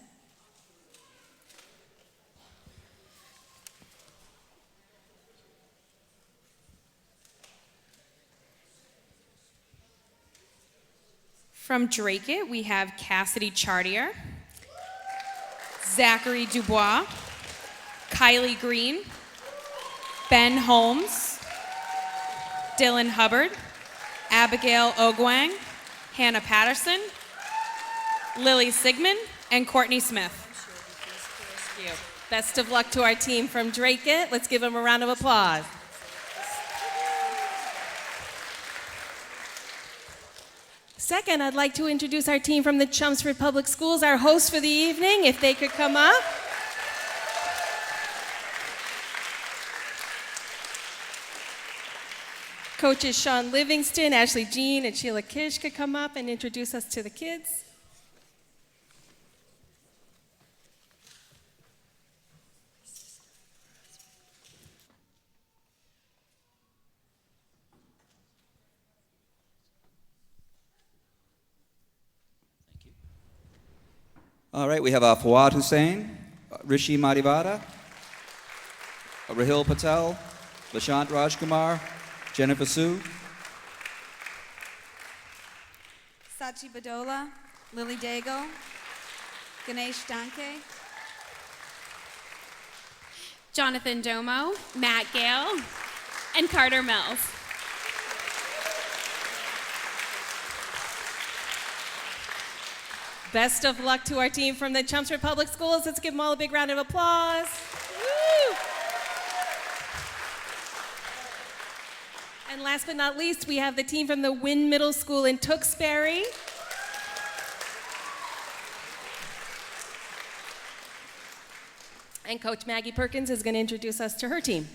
From Drake, we have Cassidy Chartier, Zachary Dubois, Kylie Green, Ben Holmes, Dylan Hubbard, Abigail Ogwang, Hannah Patterson, Lily Sigmund, and Courtney Smith. Thank you. Best of luck to our team from Drake. Let's give them a round of applause. Second, I'd like to introduce our team from the Chelmsford Public Schools, our hosts for the evening, if they could come up. Coaches Sean Livingston, Ashley Jean, and Sheila Kish could come up and introduce us to the kids. All right, we have Fawad Hussain, Rishi Madivada, Rahil Patel, Lashant Rajkumar, Jennifer Sue, Sachi Badola, Lily Daigle, Ganesh Danke, Jonathan Domo, Matt Gale, and Carter Mills. Best of luck to our team from the Chelmsford Public Schools. Let's give them all a big round of applause. Woo! And last but not least, we have the team from the Wynn Middle School in Tewksbury. And Coach Maggie Perkins is going to introduce us to her team.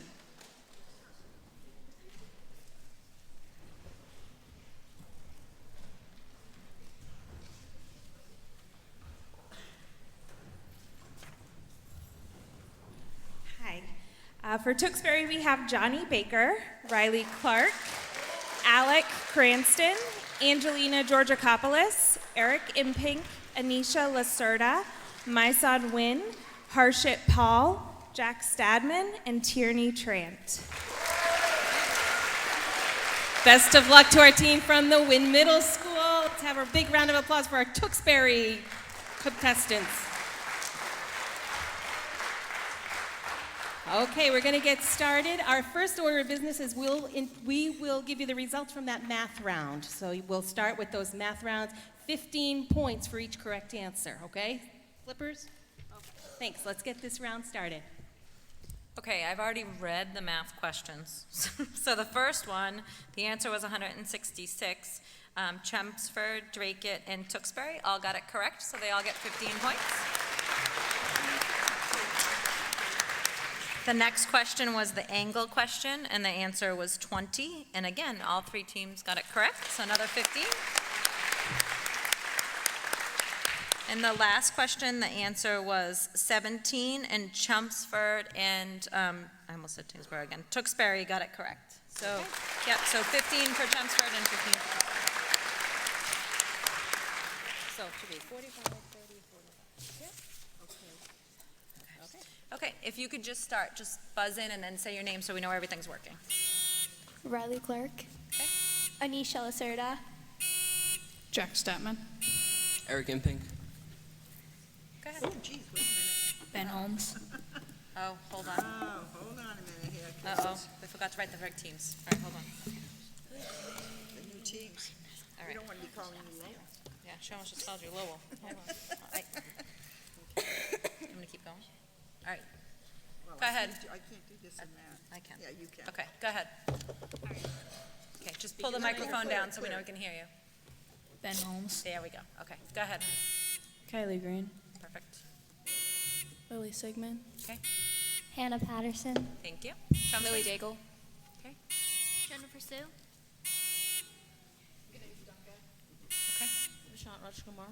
For Tewksbury, we have Johnny Baker, Riley Clark, Alec Cranston, Angelina Georgakopoulos, Eric Impink, Anisha Lacerda, Myson Wynn, Harshit Paul, Jack Stadman, and Tierney Trant. Best of luck to our team from the Wynn Middle School. Let's have a big round of applause for our Tewksbury contestants. Okay, we're going to get started. Our first order of business is we will give you the results from that math round. So we'll start with those math rounds. 15 points for each correct answer, okay? Flippers? Okay. Thanks. Let's get this round started. Okay, I've already read the math questions. So the first one, the answer was 166. Chelmsford, Drake, and Tewksbury all got it correct, so they all get 15 points. The next question was the angle question, and the answer was 20. And again, all three teams got it correct, so another 15. And the last question, the answer was 17, and Chelmsford and, I almost said Tingsboro again, Tewksbury got it correct. So, yep, so 15 for Chelmsford and 15 for Tewksbury. So it should be 45, 30, 45. Yep. Okay, if you could just start, just buzz in and then say your name so we know everything's working. Riley Clark. Okay. Anisha Lacerda. Jack Statman. Eric Impink. Go ahead. Oh, geez, wait a minute. Ben Holmes. Oh, hold on. Oh, hold on a minute here. Uh-oh, we forgot to write the correct teams. All right, hold on. The new teams. All right. We don't want to be calling you Lowell. Yeah, she almost just called you Lowell. Hold on. All right. I'm going to keep going. All right. Go ahead. I can't do this and that. I can. Yeah, you can. Okay, go ahead. Okay, just pull the microphone down so we know we can hear you. Ben Holmes. There we go. Okay, go ahead. Kylie Green. Perfect. Lily Sigmund. Okay, Hannah Patterson. thank you. Lily Daigle. Okay, Jennifer Sue. okay, Vishant Rajkumar.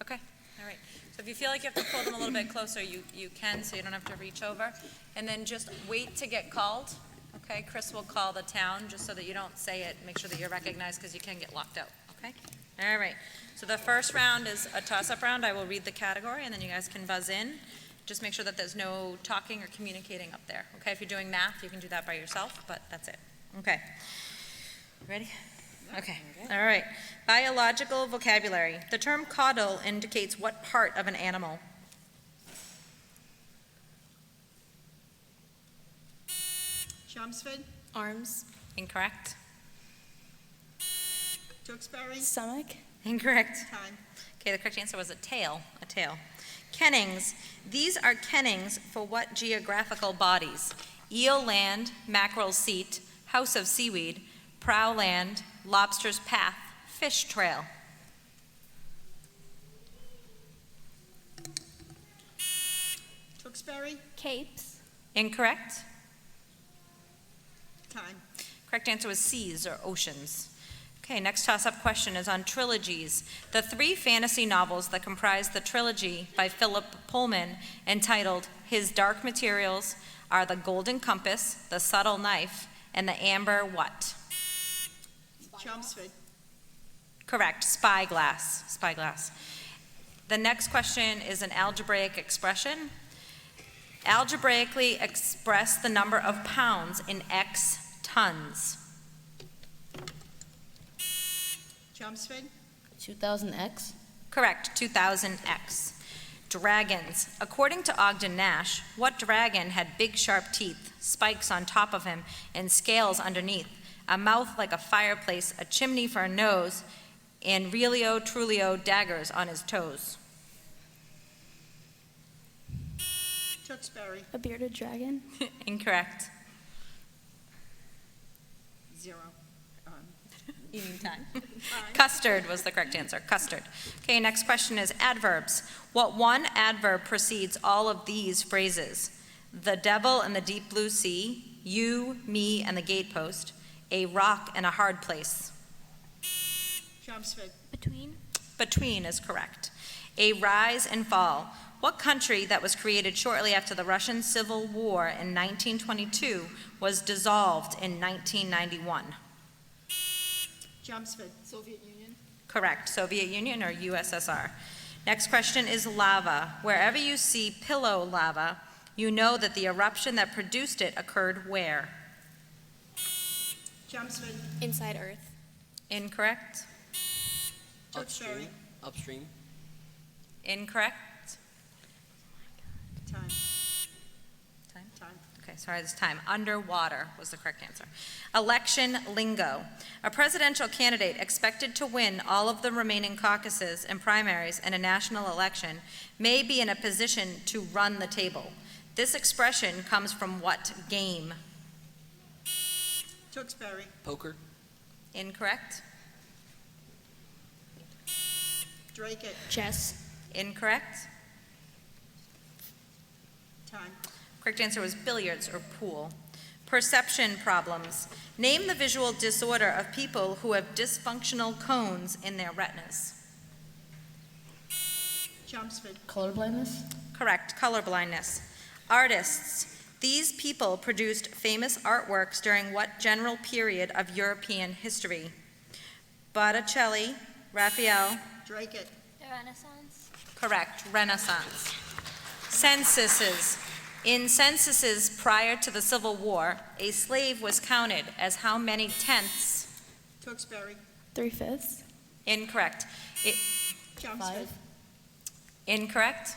okay. All right. So if you feel like you have to pull them a little bit closer, you can, so you don't have to reach over. And then just wait to get called. Okay, Chris will call the town just so that you don't say it. Make sure that you're recognized because you can get locked out. Okay? All right. So the first round is a toss-up round. I will read the category and then you guys can buzz in. Just make sure that there's no talking or communicating up there. Okay? If you're doing math, you can do that by yourself, but that's it. Okay. Ready? Okay. All right. Biological vocabulary. The term caudal indicates what part of an animal? Chelmsford, Arms. Incorrect. Tewksbury, Stomach. Incorrect. time. Okay, the correct answer was a tail. A tail. Kennings. These are kennings for what geographical bodies? Eel land, mackerel seat, house of seaweed, prow land, lobster's path, fish trail. Tewksbury, Capes. Incorrect. time. Correct answer was seas or oceans. Okay, next toss-up question is on trilogies. The 3 fantasy novels that comprise the trilogy by Philip Pullman, entitled His Dark Materials, are The Golden Compass, The Subtle Knife, and The Amber what? Chelmsford, Correct, spyglass. Spyglass. The next question is an algebraic expression. Algebraically express the number of pounds in X tons. Chelmsford, 2000X. Correct, 2000X. Dragons. According to Ogden Nash, what dragon had big sharp teeth, spikes on top of him, and scales underneath, a mouth like a fireplace, a chimney for a nose, and Relio Trulio daggers on his toes? Tewksbury, A bearded dragon. Incorrect. 0. You need time. Custard was the correct answer, custard. Okay, next question is adverbs. What one adverb precedes all of these phrases? The devil and the deep blue sea, you, me, and the gatepost, a rock and a hard place. Chelmsford, Between. Between is correct. A rise and fall. What country that was created shortly after the Russian Civil War in 1922 was dissolved in 1991? Chelmsford, Soviet Union, Correct. Soviet Union or USSR. Next question is lava. Wherever you see pillow lava, you know that the eruption that produced it occurred where? Chelmsford, Inside Earth. Incorrect. Tewksbury, Upstream. Incorrect. time. Time? Time. Okay, sorry, this time. Underwater was the correct answer. Election lingo. A presidential candidate expected to win all of the remaining caucuses and primaries in a national election may be in a position to run the table. This expression comes from what game? Tewksbury, Poker. Incorrect. Drake it, Chess. Incorrect. time. Correct answer was billiards or pool. Perception problems. Name the visual disorder of people who have dysfunctional cones in their retinas. Chelmsford, Colorblindness. Correct, colorblindness. Artists. These people produced famous artworks during what general period of European history? Botticelli, Raphael. Drake it, The Renaissance. Correct, Renaissance. Censuses. In censuses prior to the Civil War, a slave was counted as how many tenths? Tewksbury, 3/5. Incorrect. Chelmsford, Incorrect.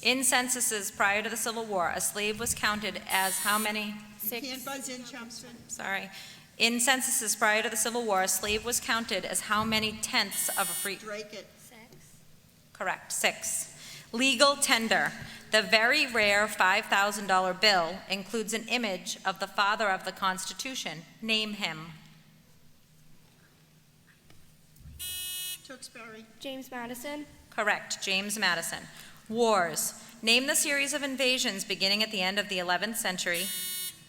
In censuses prior to the Civil War, a slave was counted as how many? You can't buzz in, Chelmsford. Sorry. In censuses prior to the Civil War, a slave was counted as how many tenths of a free? Drake it, 6. Correct, 6. Legal tender. The very rare $5,000 bill includes an image of the father of the Constitution. Name him. Tewksbury. James Madison. Correct, James Madison. Wars. Name the series of invasions beginning at the end of the 11th century.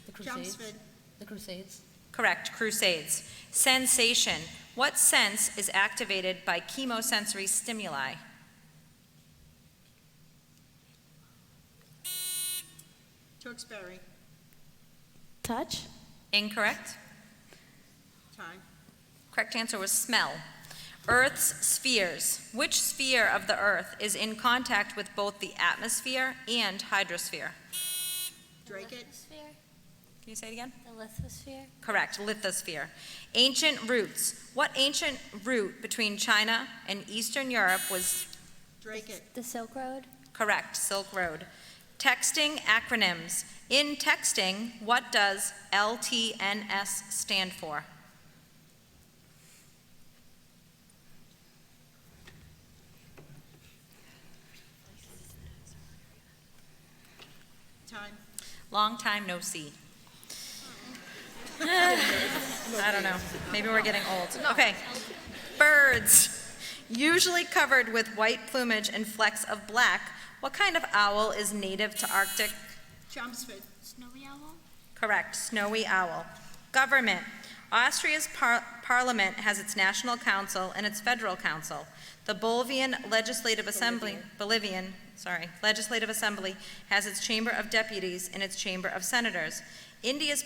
The Crusades. Chelmsford. The Crusades. Correct, Crusades. Sensation. What sense is activated by chemosensory stimuli? Tewksbury. Touch. Incorrect. Time. Correct answer was smell. Earth's spheres. Which sphere of the Earth is in contact with both the atmosphere and hydrosphere? Drake it. Can you say it again? The lithosphere. Correct, lithosphere. Ancient roots. What ancient route between China and Eastern Europe was Drake it. The Silk Road. correct? Silk Road. Texting acronyms. In texting, what does LTNS stand for? Time. Long time no see. I don't know. Maybe we're getting old. Okay. Birds. Usually covered with white plumage and flecks of black, what kind of owl is native to Arctic? Chelmsford. Snowy owl. Correct. Snowy owl. Government. Austria's parliament has its national council and its federal council. The Bolivian Legislative Assembly has its Chamber of Deputies and its Chamber of Senators. India's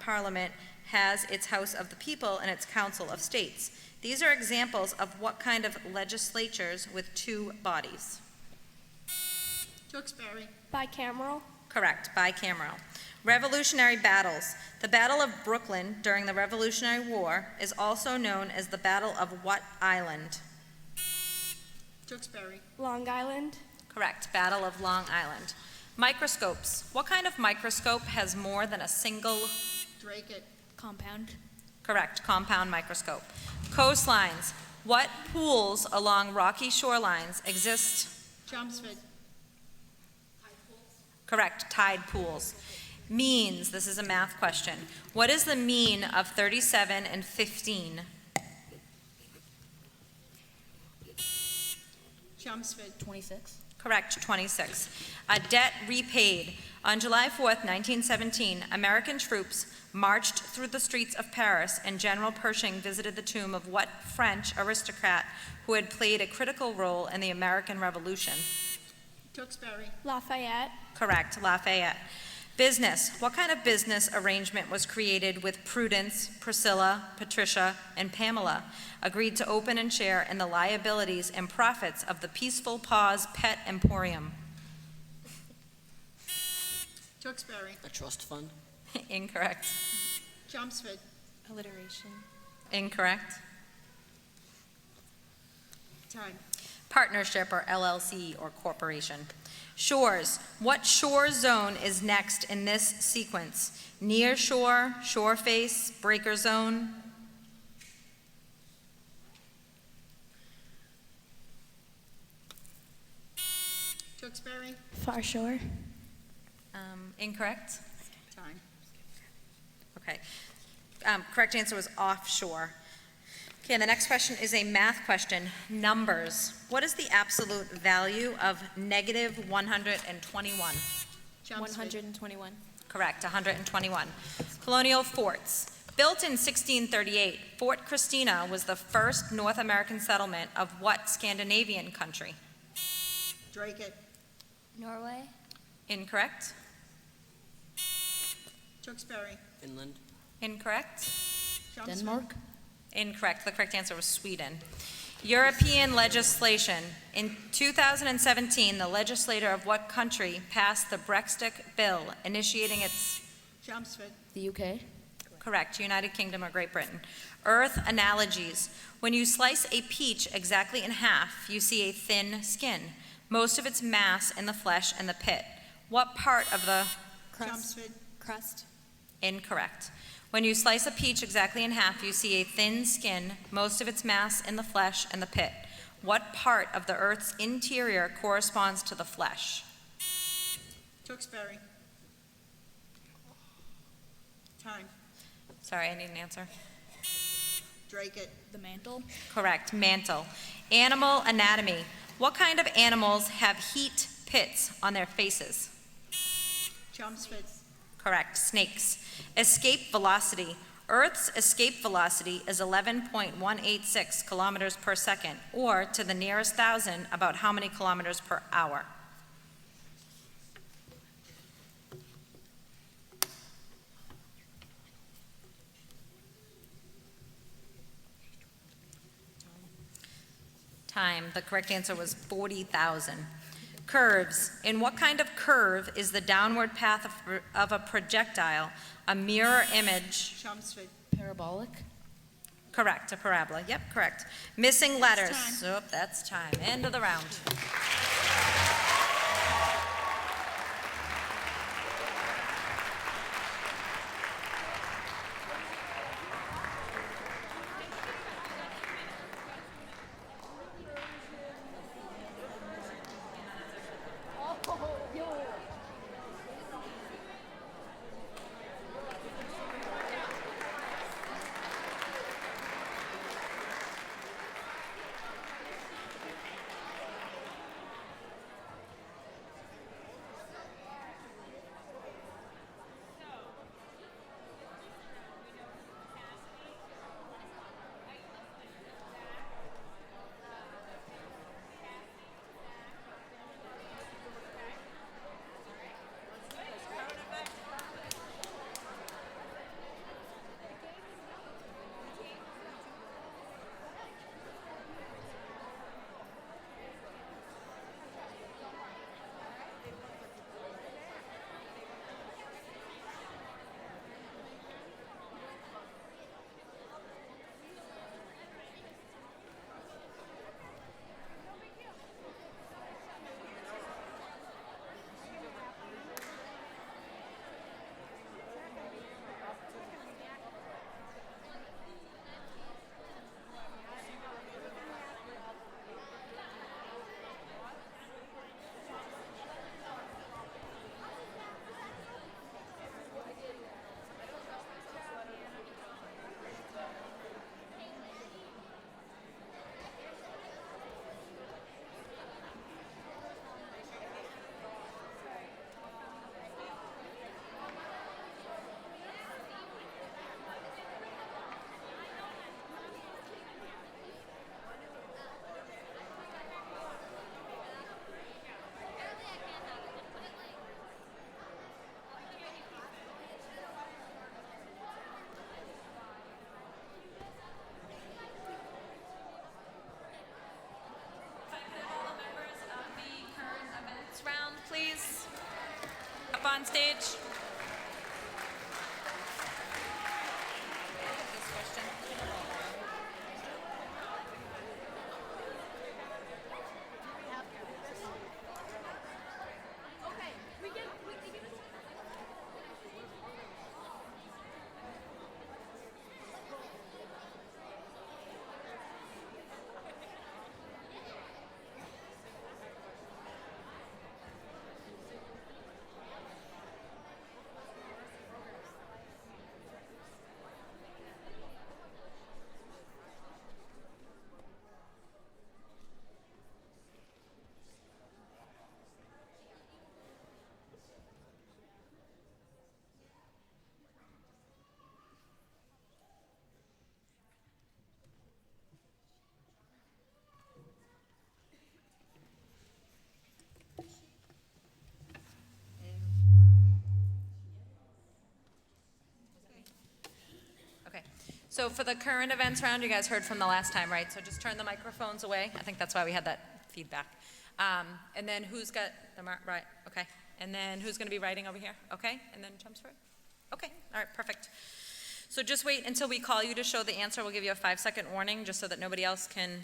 parliament has its House of the People and its Council of States. These are examples of what kind of legislatures with two bodies? Tewksbury. Bicameral. Correct, bicameral. Revolutionary battles. The Battle of Brooklyn during the Revolutionary War is also known as the Battle of what island? Tewksbury. Long Island. Correct, Battle of Long Island. Microscopes. What kind of microscope has more than a single? Drake it. Compound. Correct, compound microscope. Coastlines. What pools along rocky shorelines exist? Chelmsford. Correct, tide pools. Means, this is a math question. What is the mean of 37 and 15? Chelmsford. 26. Correct, 26. A debt repaid. On July 4th, 1917, American troops marched through the streets of Paris, and General Pershing visited the tomb of what French aristocrat who had played a critical role in the American Revolution? Tewksbury. Lafayette. Correct, Lafayette. Business. What kind of business arrangement was created with Prudence, Priscilla, Patricia, and Pamela agreed to open and share in the liabilities and profits of the Peaceful Paws Pet Emporium? Tewksbury. A trust fund. Incorrect. Chelmsford. Alliteration. Incorrect. Time. Partnership or LLC or corporation. Shores. What shore zone is next in this sequence? Near shore, shore face, breaker zone? Tewksbury. Far shore. Incorrect. Time. Okay. Correct answer was offshore. Okay, and the next question is a math question. Numbers. What is the absolute value of negative 121? Chelmsford. 121. Correct, 121. Colonial forts. Built in 1638, Fort Christina was the first North American settlement of what Scandinavian country? Drake it. Norway. Incorrect. Tewksbury. Finland. Incorrect. Chelmsford. Denmark. Incorrect. The correct answer was Sweden. European legislation. In 2017, the legislator of what country passed the Brexit bill, initiating its... Chelmsford. The UK. Correct. United Kingdom or Great Britain. Earth analogies. When you slice a peach exactly in half, you see a thin skin, most of its mass in the flesh and the pit. What part of the... Chelmsford. Crust. Incorrect. When you slice a peach exactly in half, you see a thin skin, most of its mass in the flesh and the pit. What part of the Earth's interior corresponds to the flesh? Tewksbury. Time. Sorry, I need an answer. Drake it. The mantle. Correct, mantle. Animal anatomy. What kind of animals have heat pits on their faces? Chelmsford. Correct, snakes. Escape velocity. Earth's escape velocity is 11.186 kilometers per second, or to the nearest thousand, about how many kilometers per hour? Time. The correct answer was 40,000. Curves. In what kind of curve is the downward path of a projectile a mirror image? Chelmsford. Parabolic. Correct, a parabola. Yep, correct. Missing letters. Oh, that's time. End of the round. On stage. So for the current events round, you guys heard from the last time, right? So just turn the microphones away. I think that's why we had that feedback. And then who's got the right? Okay. And then who's going to be writing over here? Okay. And then Chelmsford? Okay. All right. Perfect. So just wait until we call you to show the answer. We'll give you a 5-second warning just so that nobody else can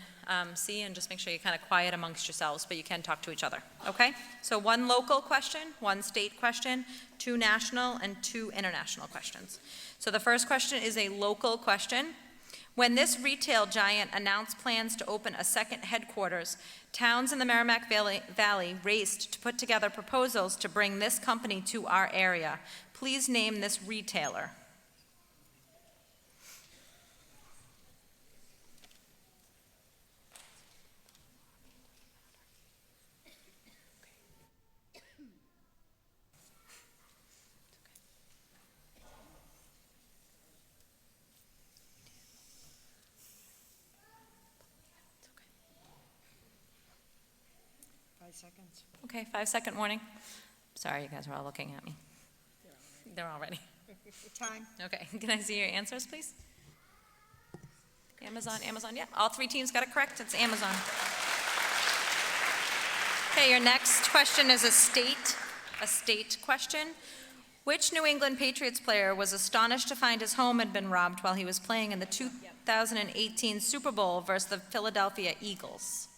see, and just make sure you're kind of quiet amongst yourselves, but you can talk to each other. Okay? So 1 local question, 1 state question, 2 national, and 2 international questions. So the first question is a local question. When this retail giant announced plans to open a second headquarters, towns in the Merrimack Valley raced to put together proposals to bring this company to our area. Please name this retailer. Seconds. Okay, 5-second warning. Sorry, you guys are all looking at me. They're all ready. Time. Okay, can I see your answers, please? Amazon, yeah. All three teams got it correct. It's Amazon. Okay, your next question is a state question. Which New England Patriots player was astonished to find his home had been robbed while he was playing in the 2018 Super Bowl versus the Philadelphia Eagles?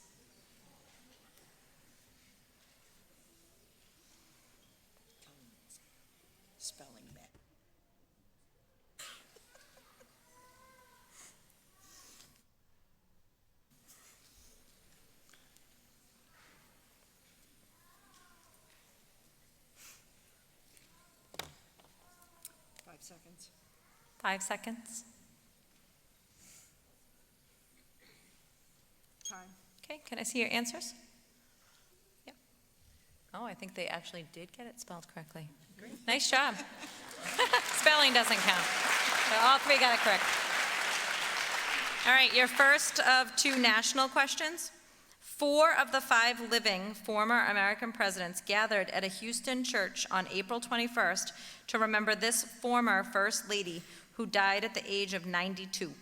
Spelling bee. 5 seconds. 5 seconds. Time. Okay, can I see your answers? Yep. Oh, I think they actually did get it spelled correctly. Great. Nice job. Spelling doesn't count. So all three got it correct. All right, your first of 2 national questions. 4 of the 5 living former American presidents gathered at a Houston church on April 21st to remember this former First Lady who died at the age of 92.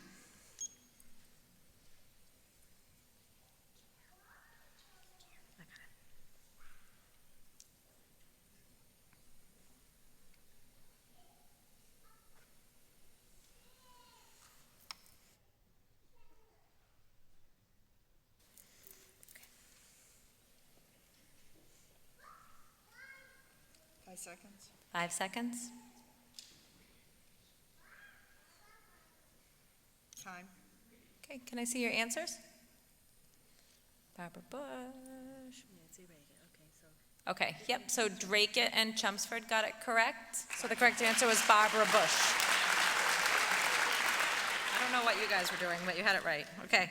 Seconds. 5 seconds. Time. Okay, can I see your answers? Barbara Bush. Okay, yep, so Drake and Chelmsford got it correct. So the correct answer was Barbara Bush. I don't know what you guys were doing, but you had it right. Okay.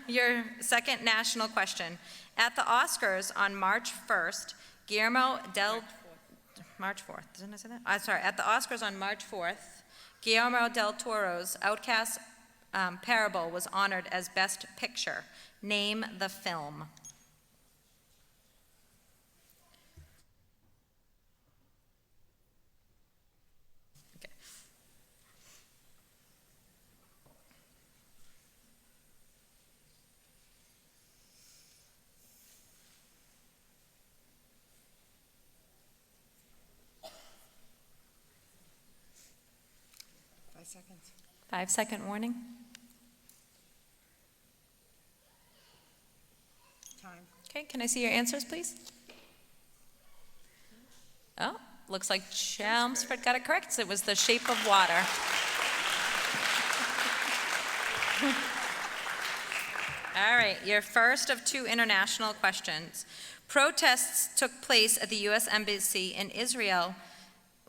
Your second national question. At the Oscars on March 1st, March 4th, didn't I say that? I'm sorry, at the Oscars on March 4th, Guillermo del Toro's Outcast Parable was honored as Best Picture. Name the film. Okay. Seconds. 5-second warning. Time. Okay, can I see your answers, please? Oh, looks like Chelmsford got it correct. It was The Shape of Water. All right, your first of 2 international questions. Protests took place at the U.S. Embassy in Israel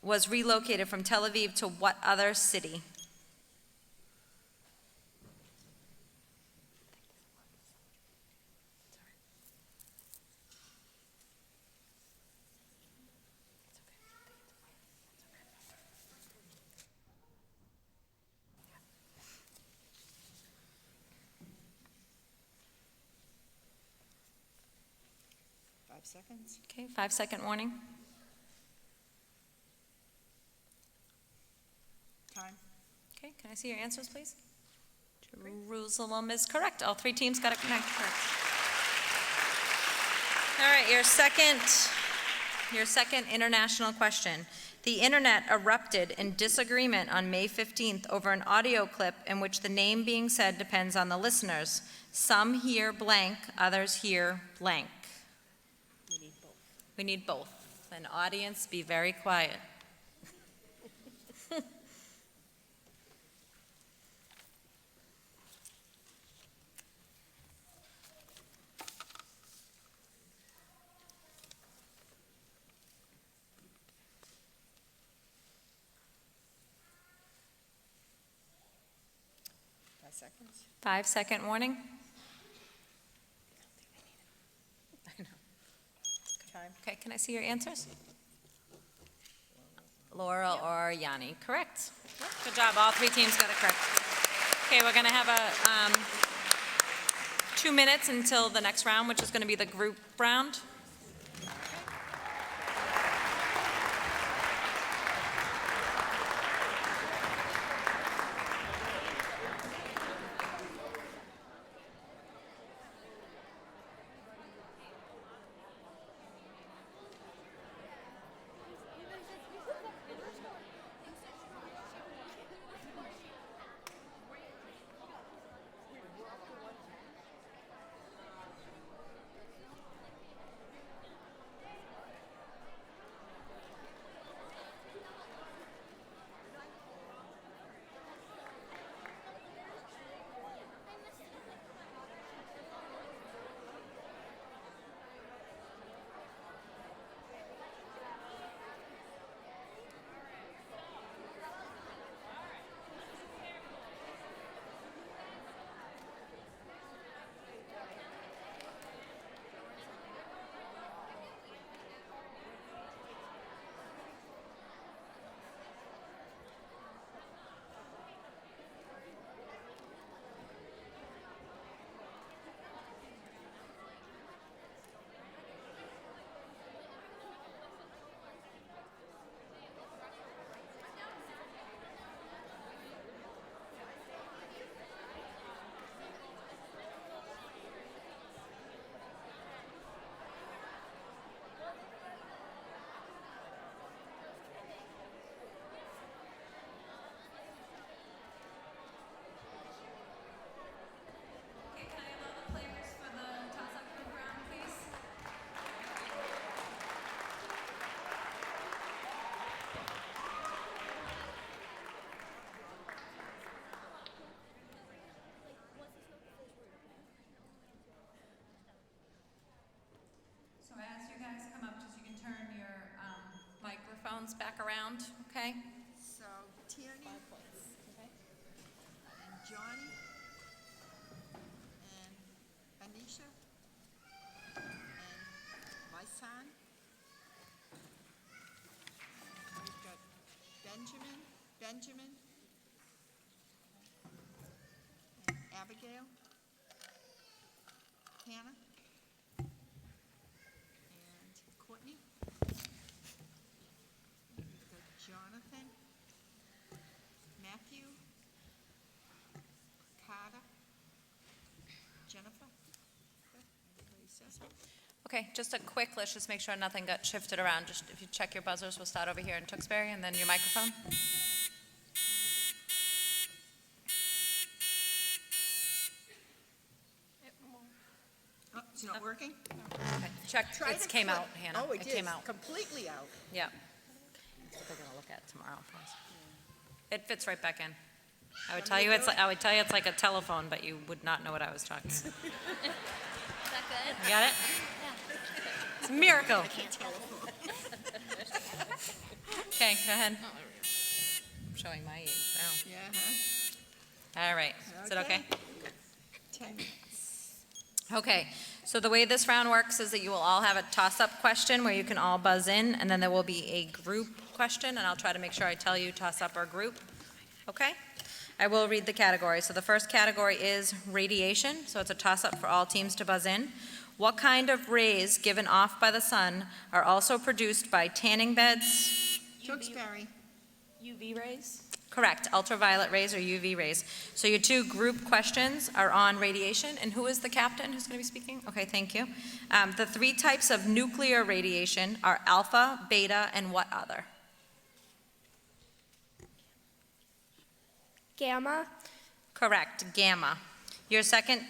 was relocated from Tel Aviv to what other city? Seconds. Okay, 5-second warning. Time. Okay, can I see your answers, please? Jerusalem is correct. All 3 teams got it correct. All right, your second international question. The internet erupted in disagreement on May 15th over an audio clip in which the name being said depends on the listeners. Some hear blank, others hear blank. We need both. And audience, be very quiet. seconds. 5-second warning. I know. Time. Okay, can I see your answers? Laura or Yanni, correct. Good job, all three teams got it correct. Okay, we're gonna have a 2 minutes until the next round, which is gonna be the group round. So as you guys come up, just you can turn your microphones back around, okay? So Tierney. 5 points. Okay. And Johnny. And Anisha. And my son. We've got Benjamin. And Abigail. Hannah. And Courtney. We've got Jonathan. Matthew. Carter. Jennifer. Everybody says so. Okay, just a quick, let's just make sure nothing got shifted around. Just if you check your buzzers, we'll start over here in Tewksbury, and then your microphone. Oh, it's not working? Okay, check, Try it to came click. out, Hannah. Oh, it came is out. completely out. Yeah. That's what they're gonna look at tomorrow. It fits right back in. I would tell you it's like a telephone, but you would not know what I was talking about. Is that good? You got it? Yeah. It's a miracle. I can't telephone. Okay, go ahead. I'm showing my age now. Yeah, All right, is it okay? 10 minutes. Okay, so the way this round works is that you will all have a toss-up question where you can all buzz in, and then there will be a group question, and I'll try to make sure I tell you toss-up or group. Okay? I will read the categories. So the first category is radiation, so it's a toss-up for all teams to buzz in. What kind of rays given off by the sun are also produced by tanning beds? Tewksbury. UV rays? Correct, ultraviolet rays or UV rays. So your two group questions are on radiation, and who is the captain who's going to be speaking? Okay, thank you. The 3 types of nuclear radiation are alpha, beta, and what other? Gamma. Correct, gamma. Your second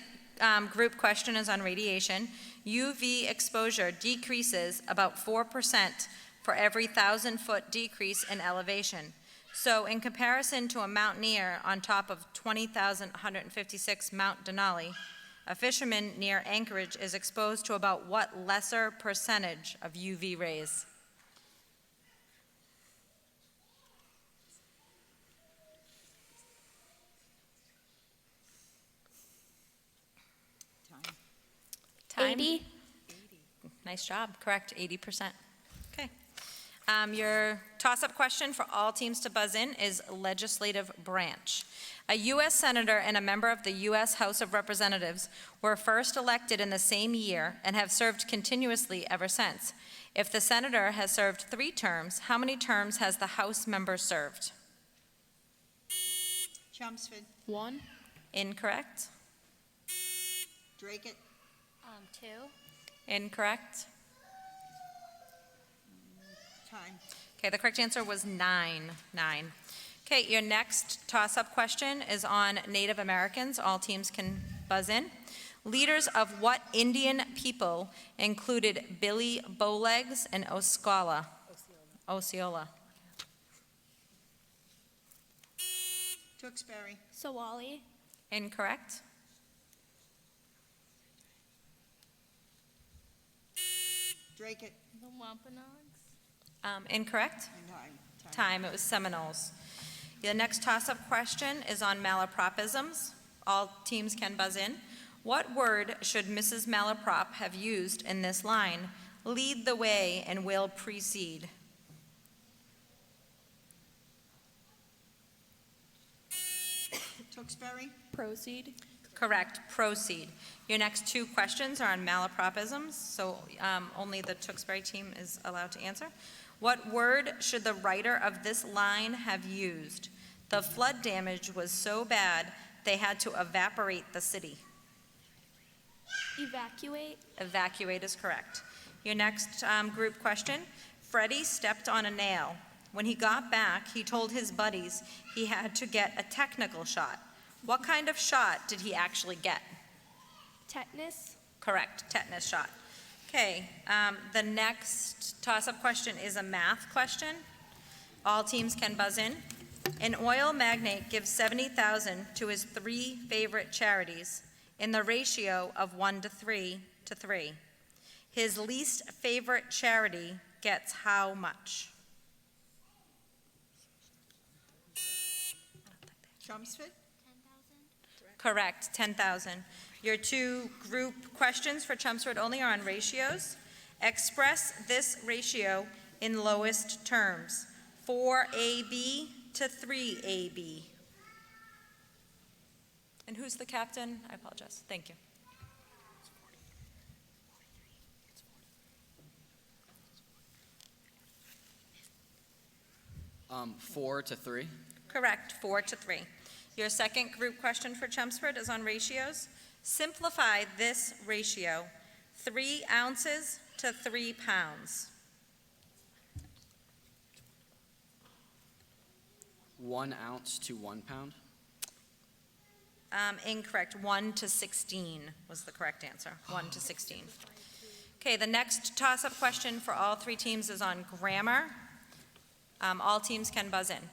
group question is on radiation. UV exposure decreases about 4% for every 1,000-foot decrease in elevation. So in comparison to a mountaineer on top of 20,156 Mount Denali, a fisherman near Anchorage is exposed to about what lesser percentage of UV rays? 80. Nice job. Correct, 80%. Okay. Your toss-up question for all teams to buzz in is legislative branch. A U.S. Senator and a member of the U.S. House of Representatives were first elected in the same year and have served continuously ever since. If the senator has served 3 terms, how many terms has the House member served? Chelmsford. 1. Incorrect. Drake it. 2. Incorrect. Time. Okay, the correct answer was 9. Okay, your next toss-up question is on Native Americans. All teams can buzz in. Leaders of what Indian people included Billy Bowlegs and Osceola? Tewksbury. Sawali. Incorrect. Drake it. The Wampanoags. Incorrect. Time. Time. It was Seminoles. The next toss-up question is on malapropisms. All teams can buzz in. What word should Mrs. Malaprop have used in this line? Lead the way and will precede. Tewksbury. Proceed. Correct. Proceed. Your next 2 questions are on malapropisms, so only the Tewksbury team is allowed to answer. What word should the writer of this line have used? The flood damage was so bad they had to evaporate the city. Evacuate. Evacuate is correct. Your next group question. Freddie stepped on a nail. When he got back, he told his buddies he had to get a technical shot. What kind of shot did he actually get? Tetanus. Correct, tetanus shot. Okay, the next toss-up question is a math question. All teams can buzz in. An oil magnate gives $70,000 to his 3 favorite charities in the ratio of 1:3 to 3. His least favorite charity gets how much? Chelmsford. Correct, 10,000. Your 2 group questions for Chelmsford only are on ratios. Express this ratio in lowest terms. 4AB to 3AB. And who's the captain? I apologize. Thank you. Um, 4 to 3. Correct, 4 to 3. Your second group question for Chelmsford is on ratios. Simplify this ratio, 3 ounces to 3 pounds. 1 ounce to 1 pound. Incorrect, 1 to 16 was the correct answer, 1 to 16. Okay, the next toss-up question for all 3 teams is on grammar. All teams can buzz in.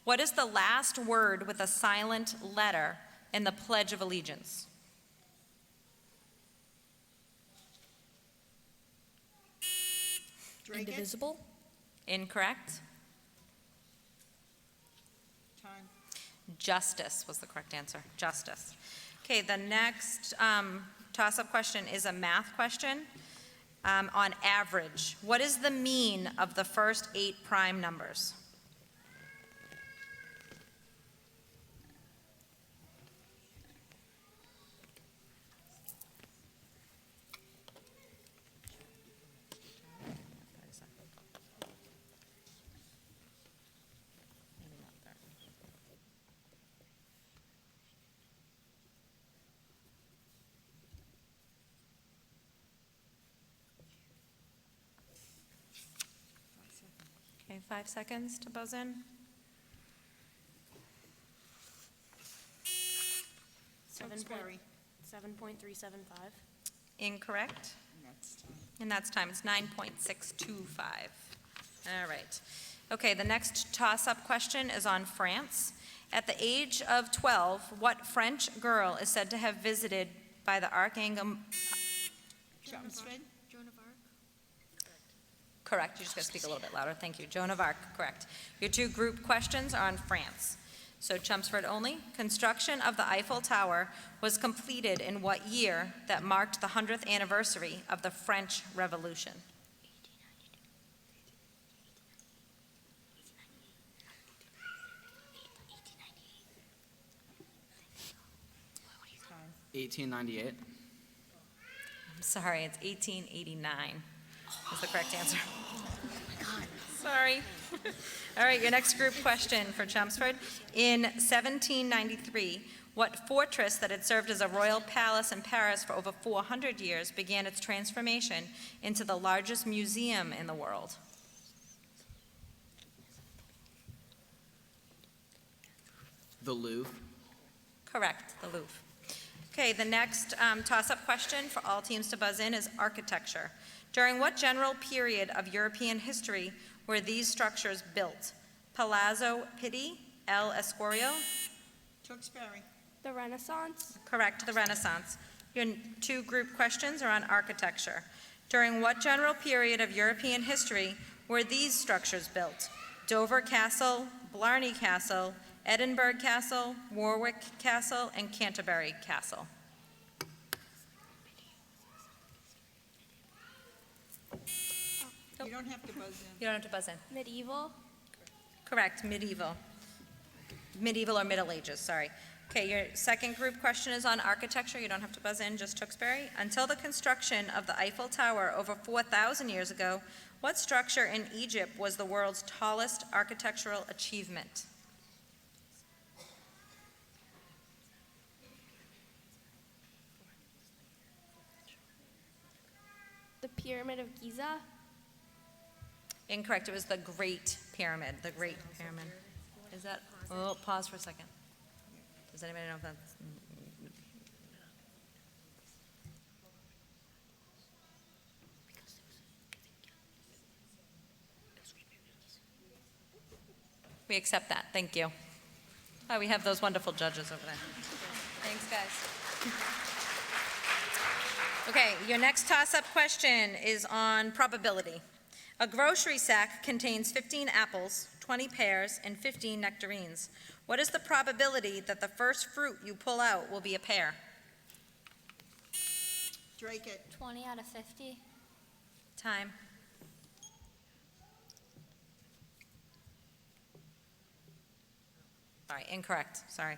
What is the last word with a silent letter in the Pledge of Allegiance? Indivisible. Incorrect. Time. Justice was the correct answer, justice. Okay, the next toss-up question is a math question on average. What is the mean of the first 8 prime numbers? Okay, 5 seconds to buzz in. 7.375. Incorrect. And that's time. It's 9.625. All right. Okay, the next toss-up question is on France. At the age of 12, what French girl is said to have visited by the Archangel? Chelmsford. Correct. You just got to speak a little bit louder. Thank you. Joan of Arc, correct. Your 2 group questions are on France. so Chelmsford only. Construction of the Eiffel Tower was completed in what year that marked the 100th anniversary of the French Revolution? Time. 1898. I'm sorry, it's 1889 is the correct answer. Sorry. All right, your next group question for Chelmsford. In 1793, what fortress that had served as a royal palace in Paris for over 400 years began its transformation into the largest museum in the world? The Louvre. Correct, the Louvre. Okay, the next toss-up question for all teams to buzz in is architecture. During what general period of European history were these structures built? Palazzo Pitti, El Escorial? Tewksbury. The Renaissance. Correct, the Renaissance. Your two group questions are on architecture. During what general period of European history were these structures built? Dover Castle, Blarney Castle, Edinburgh Castle, Warwick Castle, and Canterbury Castle. You don't have to buzz in. You don't have to buzz in. Medieval. Correct, medieval. Medieval or Middle Ages, sorry. Okay, your second group question is on architecture. You don't have to buzz in, just Tewksbury. Until the construction of the Eiffel Tower over 4,000 years ago, what structure in Egypt was the world's tallest architectural achievement? The Pyramid of Giza. Incorrect, it was the Great Pyramid, the Great Pyramid. Is that, oh, pause for a second. Does anybody know if that's? We accept that, thank you. Oh, we have those wonderful judges over there. Thanks, guys. Okay, your next toss-up question is on probability. A grocery sack contains 15 apples, 20 pears, and 15 nectarines. What is the probability that the first fruit you pull out will be a pear? Drake it. 20 out of 50. Time. All right, incorrect, sorry.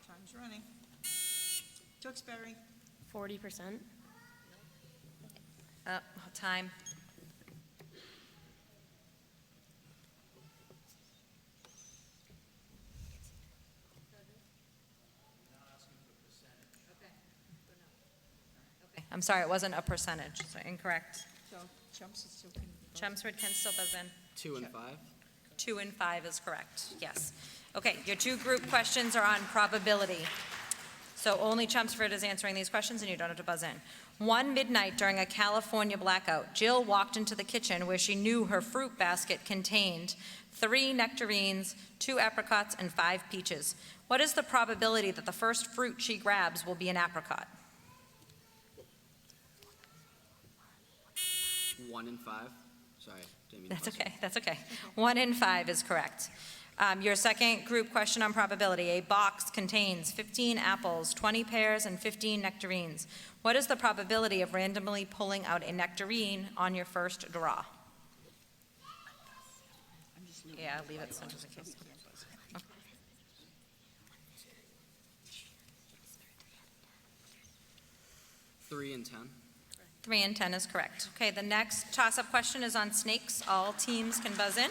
Time's running. Tewksbury. 40%. Time. Okay, I'm sorry, it wasn't a percentage, so incorrect. So Chelmsford still can. Chelmsford can still buzz in. 2 and 5. 2 and 5 is correct, yes. Okay, your two group questions are on probability. So only Chelmsford is answering these questions and you don't have to buzz in. One midnight during a California blackout, Jill walked into the kitchen where she knew her fruit basket contained 3 nectarines, 2 apricots, and 5 peaches. What is the probability that the first fruit she grabs will be an apricot? 1 and 5. Sorry, didn't mean to That's buzz okay, that's okay. 1 in 5 is correct. Your second group question on probability. A box contains 15 apples, 20 pears, and 15 nectarines. What is the probability of randomly pulling out a nectarine on your first draw? Yeah, I'll leave it just in case. Okay. 3 and 10. 3 and 10 is correct. Okay, the next toss-up question is on snakes. All teams can buzz in.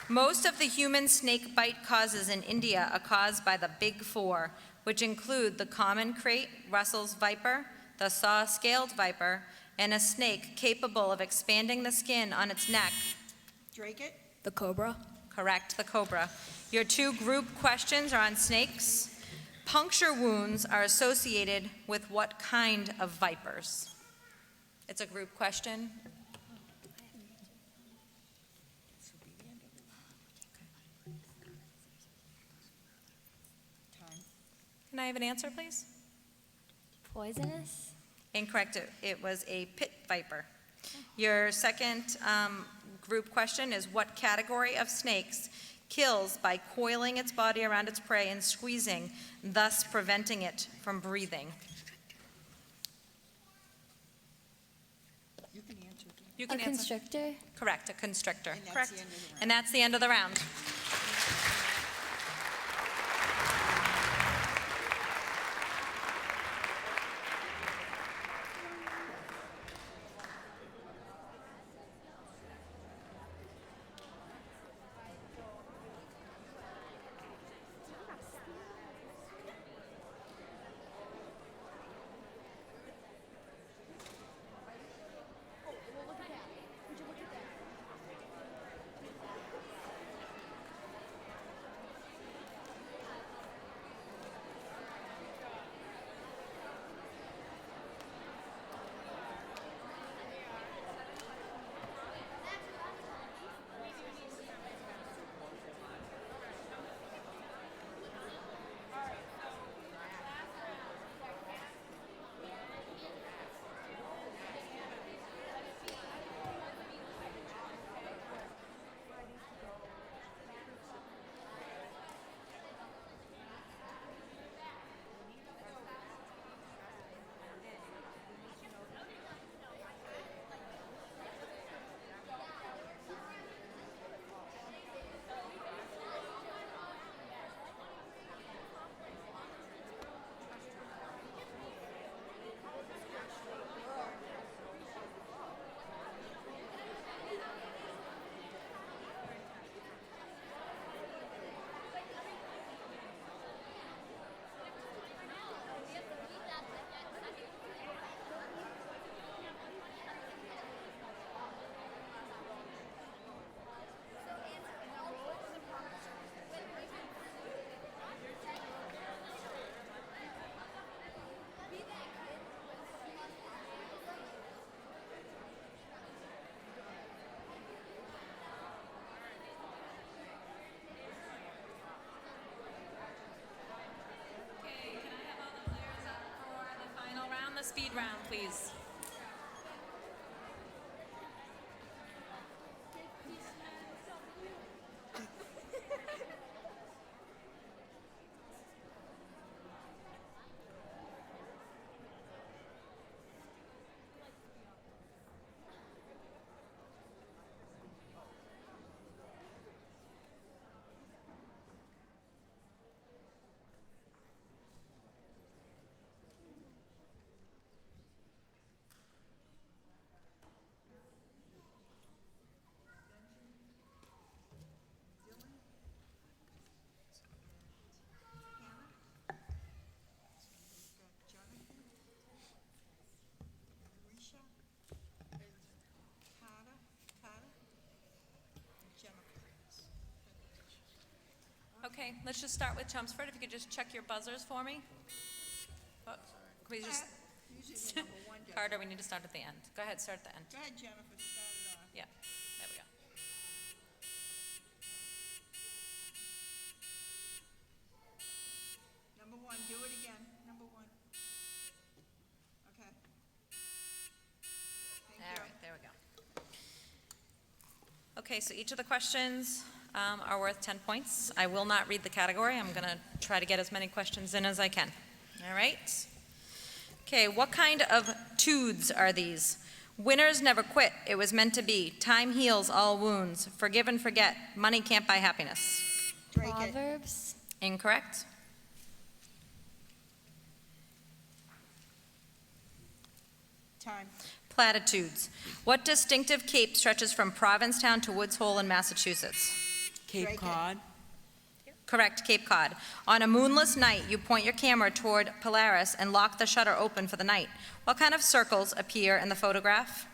Most of the human snake bite causes in India are caused by the big 4, which include the common krait, Russell's viper, the saw-scaled viper, and a snake capable of expanding the skin on its neck. Drake it. The cobra. Correct, the cobra. Your two group questions are on snakes. Puncture wounds are associated with what kind of vipers? It's a group question. Can I have an answer, please? Poisonous. Incorrect. It was a pit viper. Your second group question is, what category of snakes kills by coiling its body around its prey and squeezing, thus preventing it from breathing? You can answer. You can A answer. constrictor? Correct, a constrictor. And that's Correct. the end of the round. And that's the end of the round. Speed round, please. Okay, let's just start with Chelmsford. If you could just check your buzzers for me. Oh, can we just, Usually the number one does. Carter, we need to start at the end. Go ahead, start at the end. Go ahead, Jennifer, start it off. Yeah, there we go. Number one, do it again, number one. Okay. Thank you. All right, there we go. Okay, so each of the questions are worth 10 points. I will not read the category. I'm going to try to get as many questions in as I can. All right? Okay, what kind of tudes are these? Winners never quit. It was meant to be. Time heals all wounds. Forgive and forget. Money can't buy happiness. Proverbs? Incorrect. Time. Platitudes. What distinctive cape stretches from Provincetown to Woods Hole in Massachusetts? Cape Cod. Correct, Cape Cod. On a moonless night, you point your camera toward Polaris and lock the shutter open for the night. What kind of circles appear in the photograph?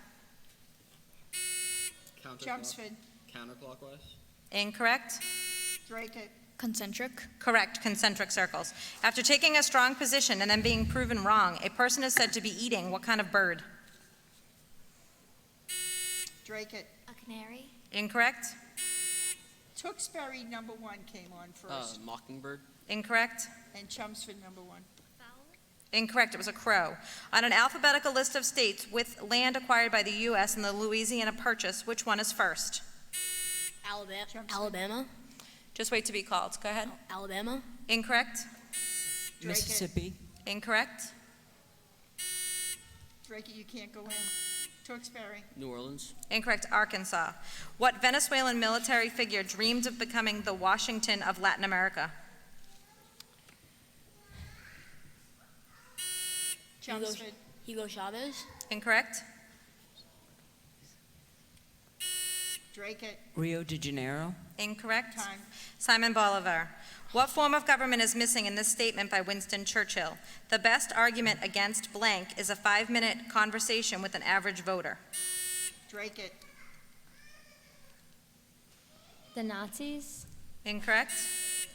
Chelmsford. Counterclockwise. Incorrect. Drake it. Concentric? Correct, concentric circles. After taking a strong position and then being proven wrong, a person is said to be eating what kind of bird? Drake it. A canary? Incorrect. Tewksbury number one came on first. Mockingbird. Incorrect. And Chelmsford number one. Incorrect, it was a crow. On an alphabetical list of states with land acquired by the U.S. in the Louisiana Purchase, which one is first? Alabama. Just wait to be called. Go ahead. Alabama. Incorrect. Mississippi. Incorrect. Drake it, you can't go in. Tewksbury. New Orleans. Incorrect. Arkansas. What Venezuelan military figure dreamed of becoming the Washington of Latin America? Chelmsford. Hugo Chavez. Incorrect. Drake it. Rio de Janeiro. Incorrect. Time. Simon Bolivar. What form of government is missing in this statement by Winston Churchill? The best argument against blank is a 5-minute conversation with an average voter. Drake it. The Nazis. Incorrect.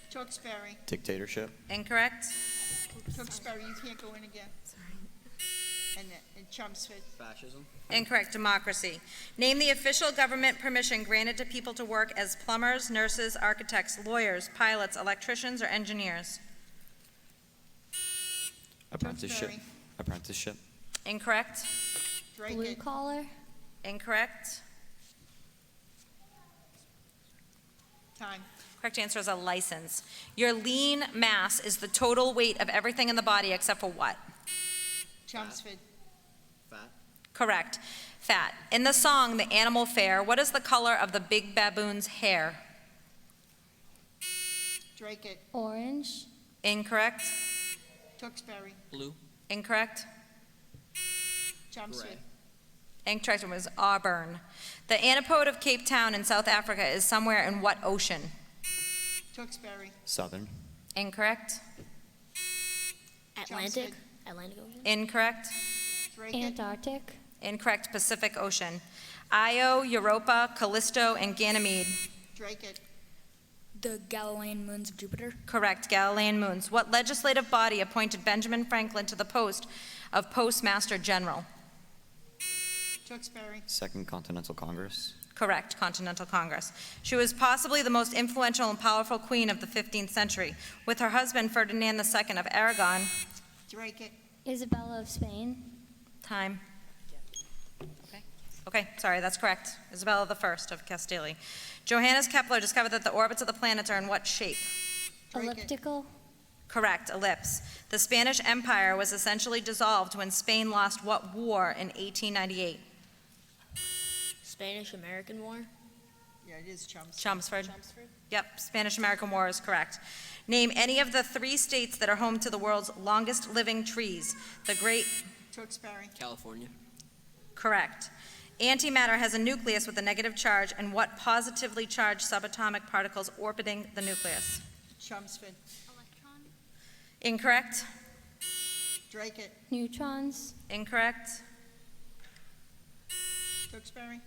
Tewksbury. Dictatorship. Incorrect. Tewksbury, you can't go in again. And Chelmsford. Fascism. Incorrect. Democracy. Name the official government permission granted to people to work as plumbers, nurses, architects, lawyers, pilots, electricians, or engineers. Apprenticeship. Tewksbury. Apprenticeship. Incorrect. Drake Blue it. collar. Incorrect. Time. Correct answer is a license. Your lean mass is the total weight of everything in the body except for what? Chelmsford. Fat. Correct. Fat. In the song, The Animal Fair, what is the color of the big baboon's hair? Drake it. Orange. Incorrect. Tewksbury. Blue. Incorrect. Chelmsford. Incorrect. It was Auburn. The antipode of Cape Town in South Africa is somewhere in what ocean? Tewksbury. Southern. Incorrect. Atlantic. Chelmsford. Atlantic Ocean. Incorrect. Drake it. Antarctic. Incorrect. Pacific Ocean. Io, Europa, Callisto, and Ganymede. Drake it. The Galilean moons of Jupiter. Correct. Galilean moons. What legislative body appointed Benjamin Franklin to the post of Postmaster General? Tewksbury. Second Continental Congress. Correct. Continental Congress. She was possibly the most influential and powerful queen of the 15th century. With her husband, Ferdinand II of Aragon. Drake it. Isabella of Spain. Time. Okay, sorry, that's correct. Isabella I of Castile. Johannes Kepler discovered that the orbits of the planets are in what shape? Drake it. Elliptical. Correct, ellipse. The Spanish Empire was essentially dissolved when Spain lost what war in 1898? Spanish-American War. Yeah, it is Chelmsford. Chelmsford. Yep, Spanish-American War is correct. Name any of the 3 states that are home to the world's longest living trees. The Great... Tewksbury. California. Correct. Antimatter has a nucleus with a negative charge, and what positively charged subatomic particles orbiting the nucleus? Chelmsford. Incorrect. Drake it. Neutrons. Incorrect. Tewksbury.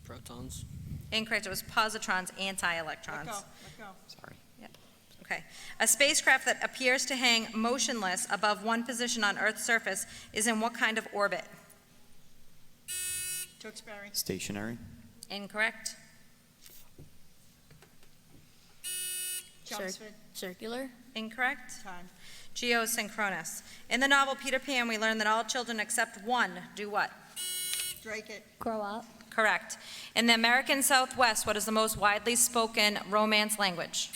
Protons. Incorrect. It was positrons, anti-electrons. Let go. Sorry. Okay. A spacecraft that appears to hang motionless above one position on Earth's surface is in what kind of orbit? Tewksbury. Stationary. Incorrect. Chelmsford. Circular. Incorrect. Time. Geosynchronous. In the novel Peter Pan, we learn that all children except one do what? Drake it. Grow up. Correct. In the American Southwest, what is the most widely spoken Romance language?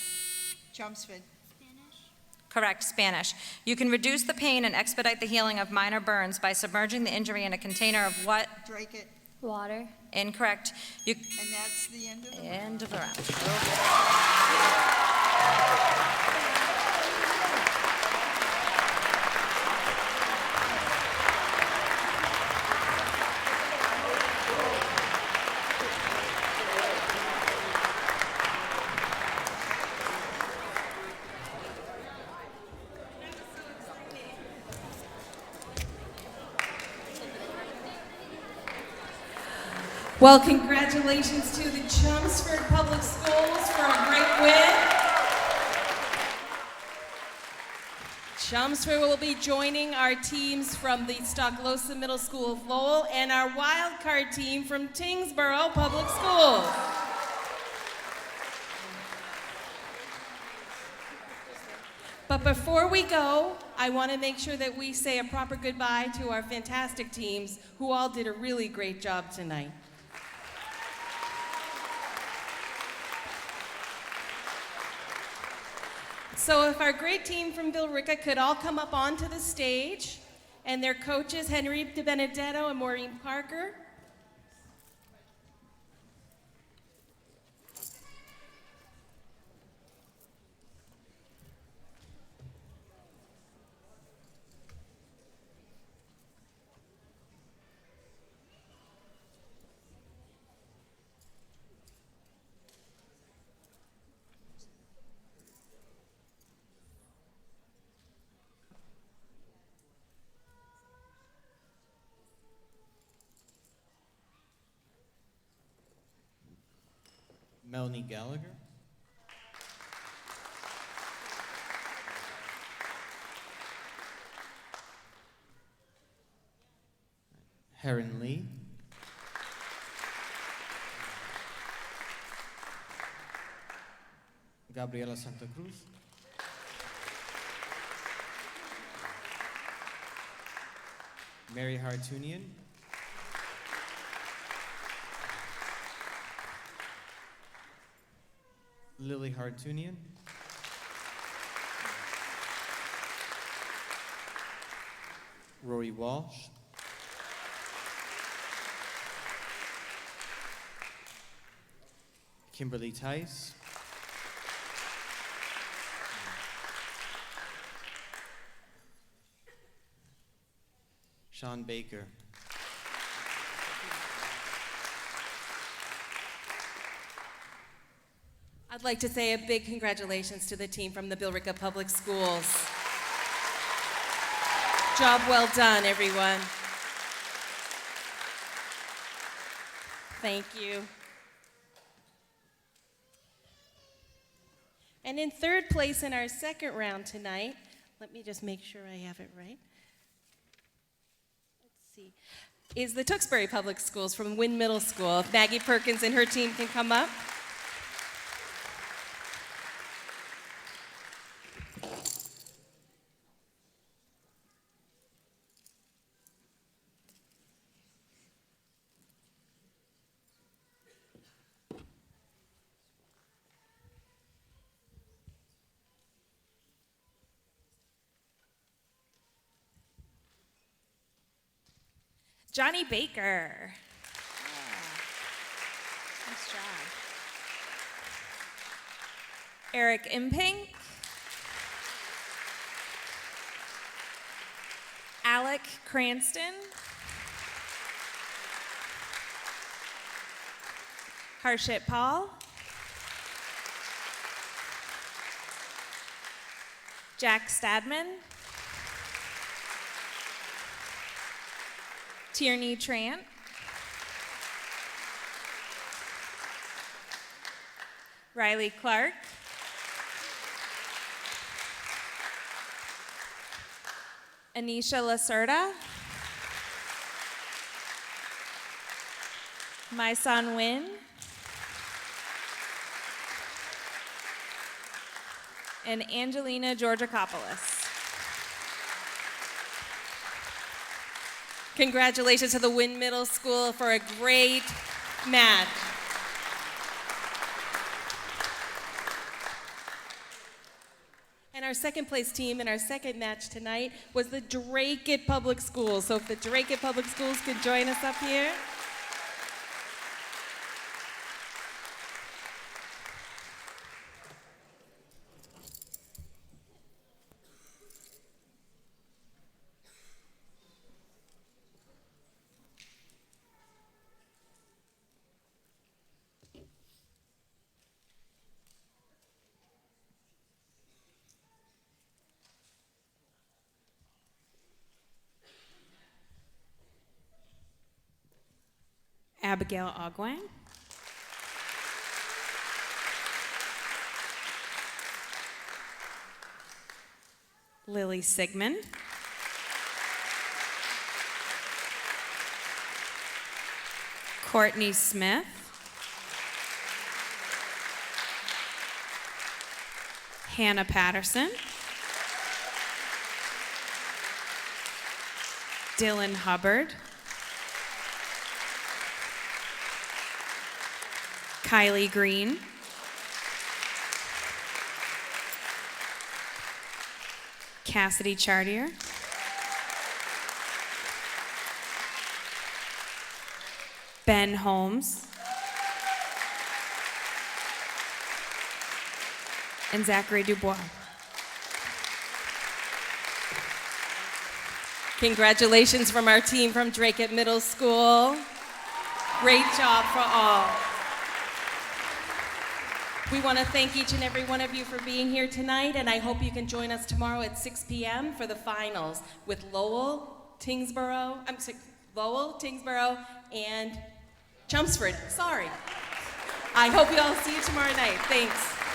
Chelmsford. Correct, Spanish. You can reduce the pain and expedite the healing of minor burns by submerging the injury in a container of what? Drake it. Water. Incorrect. And that's the end of the End of the round. Well, congratulations to the Chelmsford Public Schools for a great win. Chelmsford will be joining our teams from the Stocklosa Middle School of Lowell and our wild card team from Tingsboro Public Schools. But before we go, I want to make sure that we say a proper goodbye to our fantastic teams who all did a really great job tonight. So if our great team from Billerica could all come up onto the stage, and their coaches, Henry DiBenedetto and Maureen Parker. Melanie Gallagher. Heron Lee. Gabriela Santa Cruz. Mary Hartunian. Lily Hartunian. Rory Walsh. Kimberly Tice. Sean Baker. I'd like to say a big congratulations to the team from the Billerica Public Schools. Job well done, everyone. Thank you. And in third place in our second round tonight, let me just make sure I have it right. Let's see. Is the Tewksbury Public Schools from Wynn Middle School. If Maggie Perkins and her team can come up. Johnny Baker. Nice job. Eric Impink. Alec Cranston. Harshit Paul. Jack Stadman. Tierney Trant. Riley Clark. Anisha Lacerda. My son Win. And Angelina Georgakopoulos. Congratulations to the Wynn Middle School for a great match. And our second place team in our second match tonight was the Dracut Public Schools. So if the Dracut Public Schools could join us up here. Abigail Ogwang. Lily Sigmund. Courtney Smith. Hannah Patterson. Dylan Hubbard. Kylie Green. Cassidy Chartier. Ben Holmes. And Zachary Dubois. Congratulations from our team from Drake Middle School. Great job for all. We want to thank each and every one of you for being here tonight, and I hope you can join us tomorrow at 6 p.m. for the finals with Lowell, Tingsboro, and Chelmsford. Sorry. I hope you all see you tomorrow night. Thanks.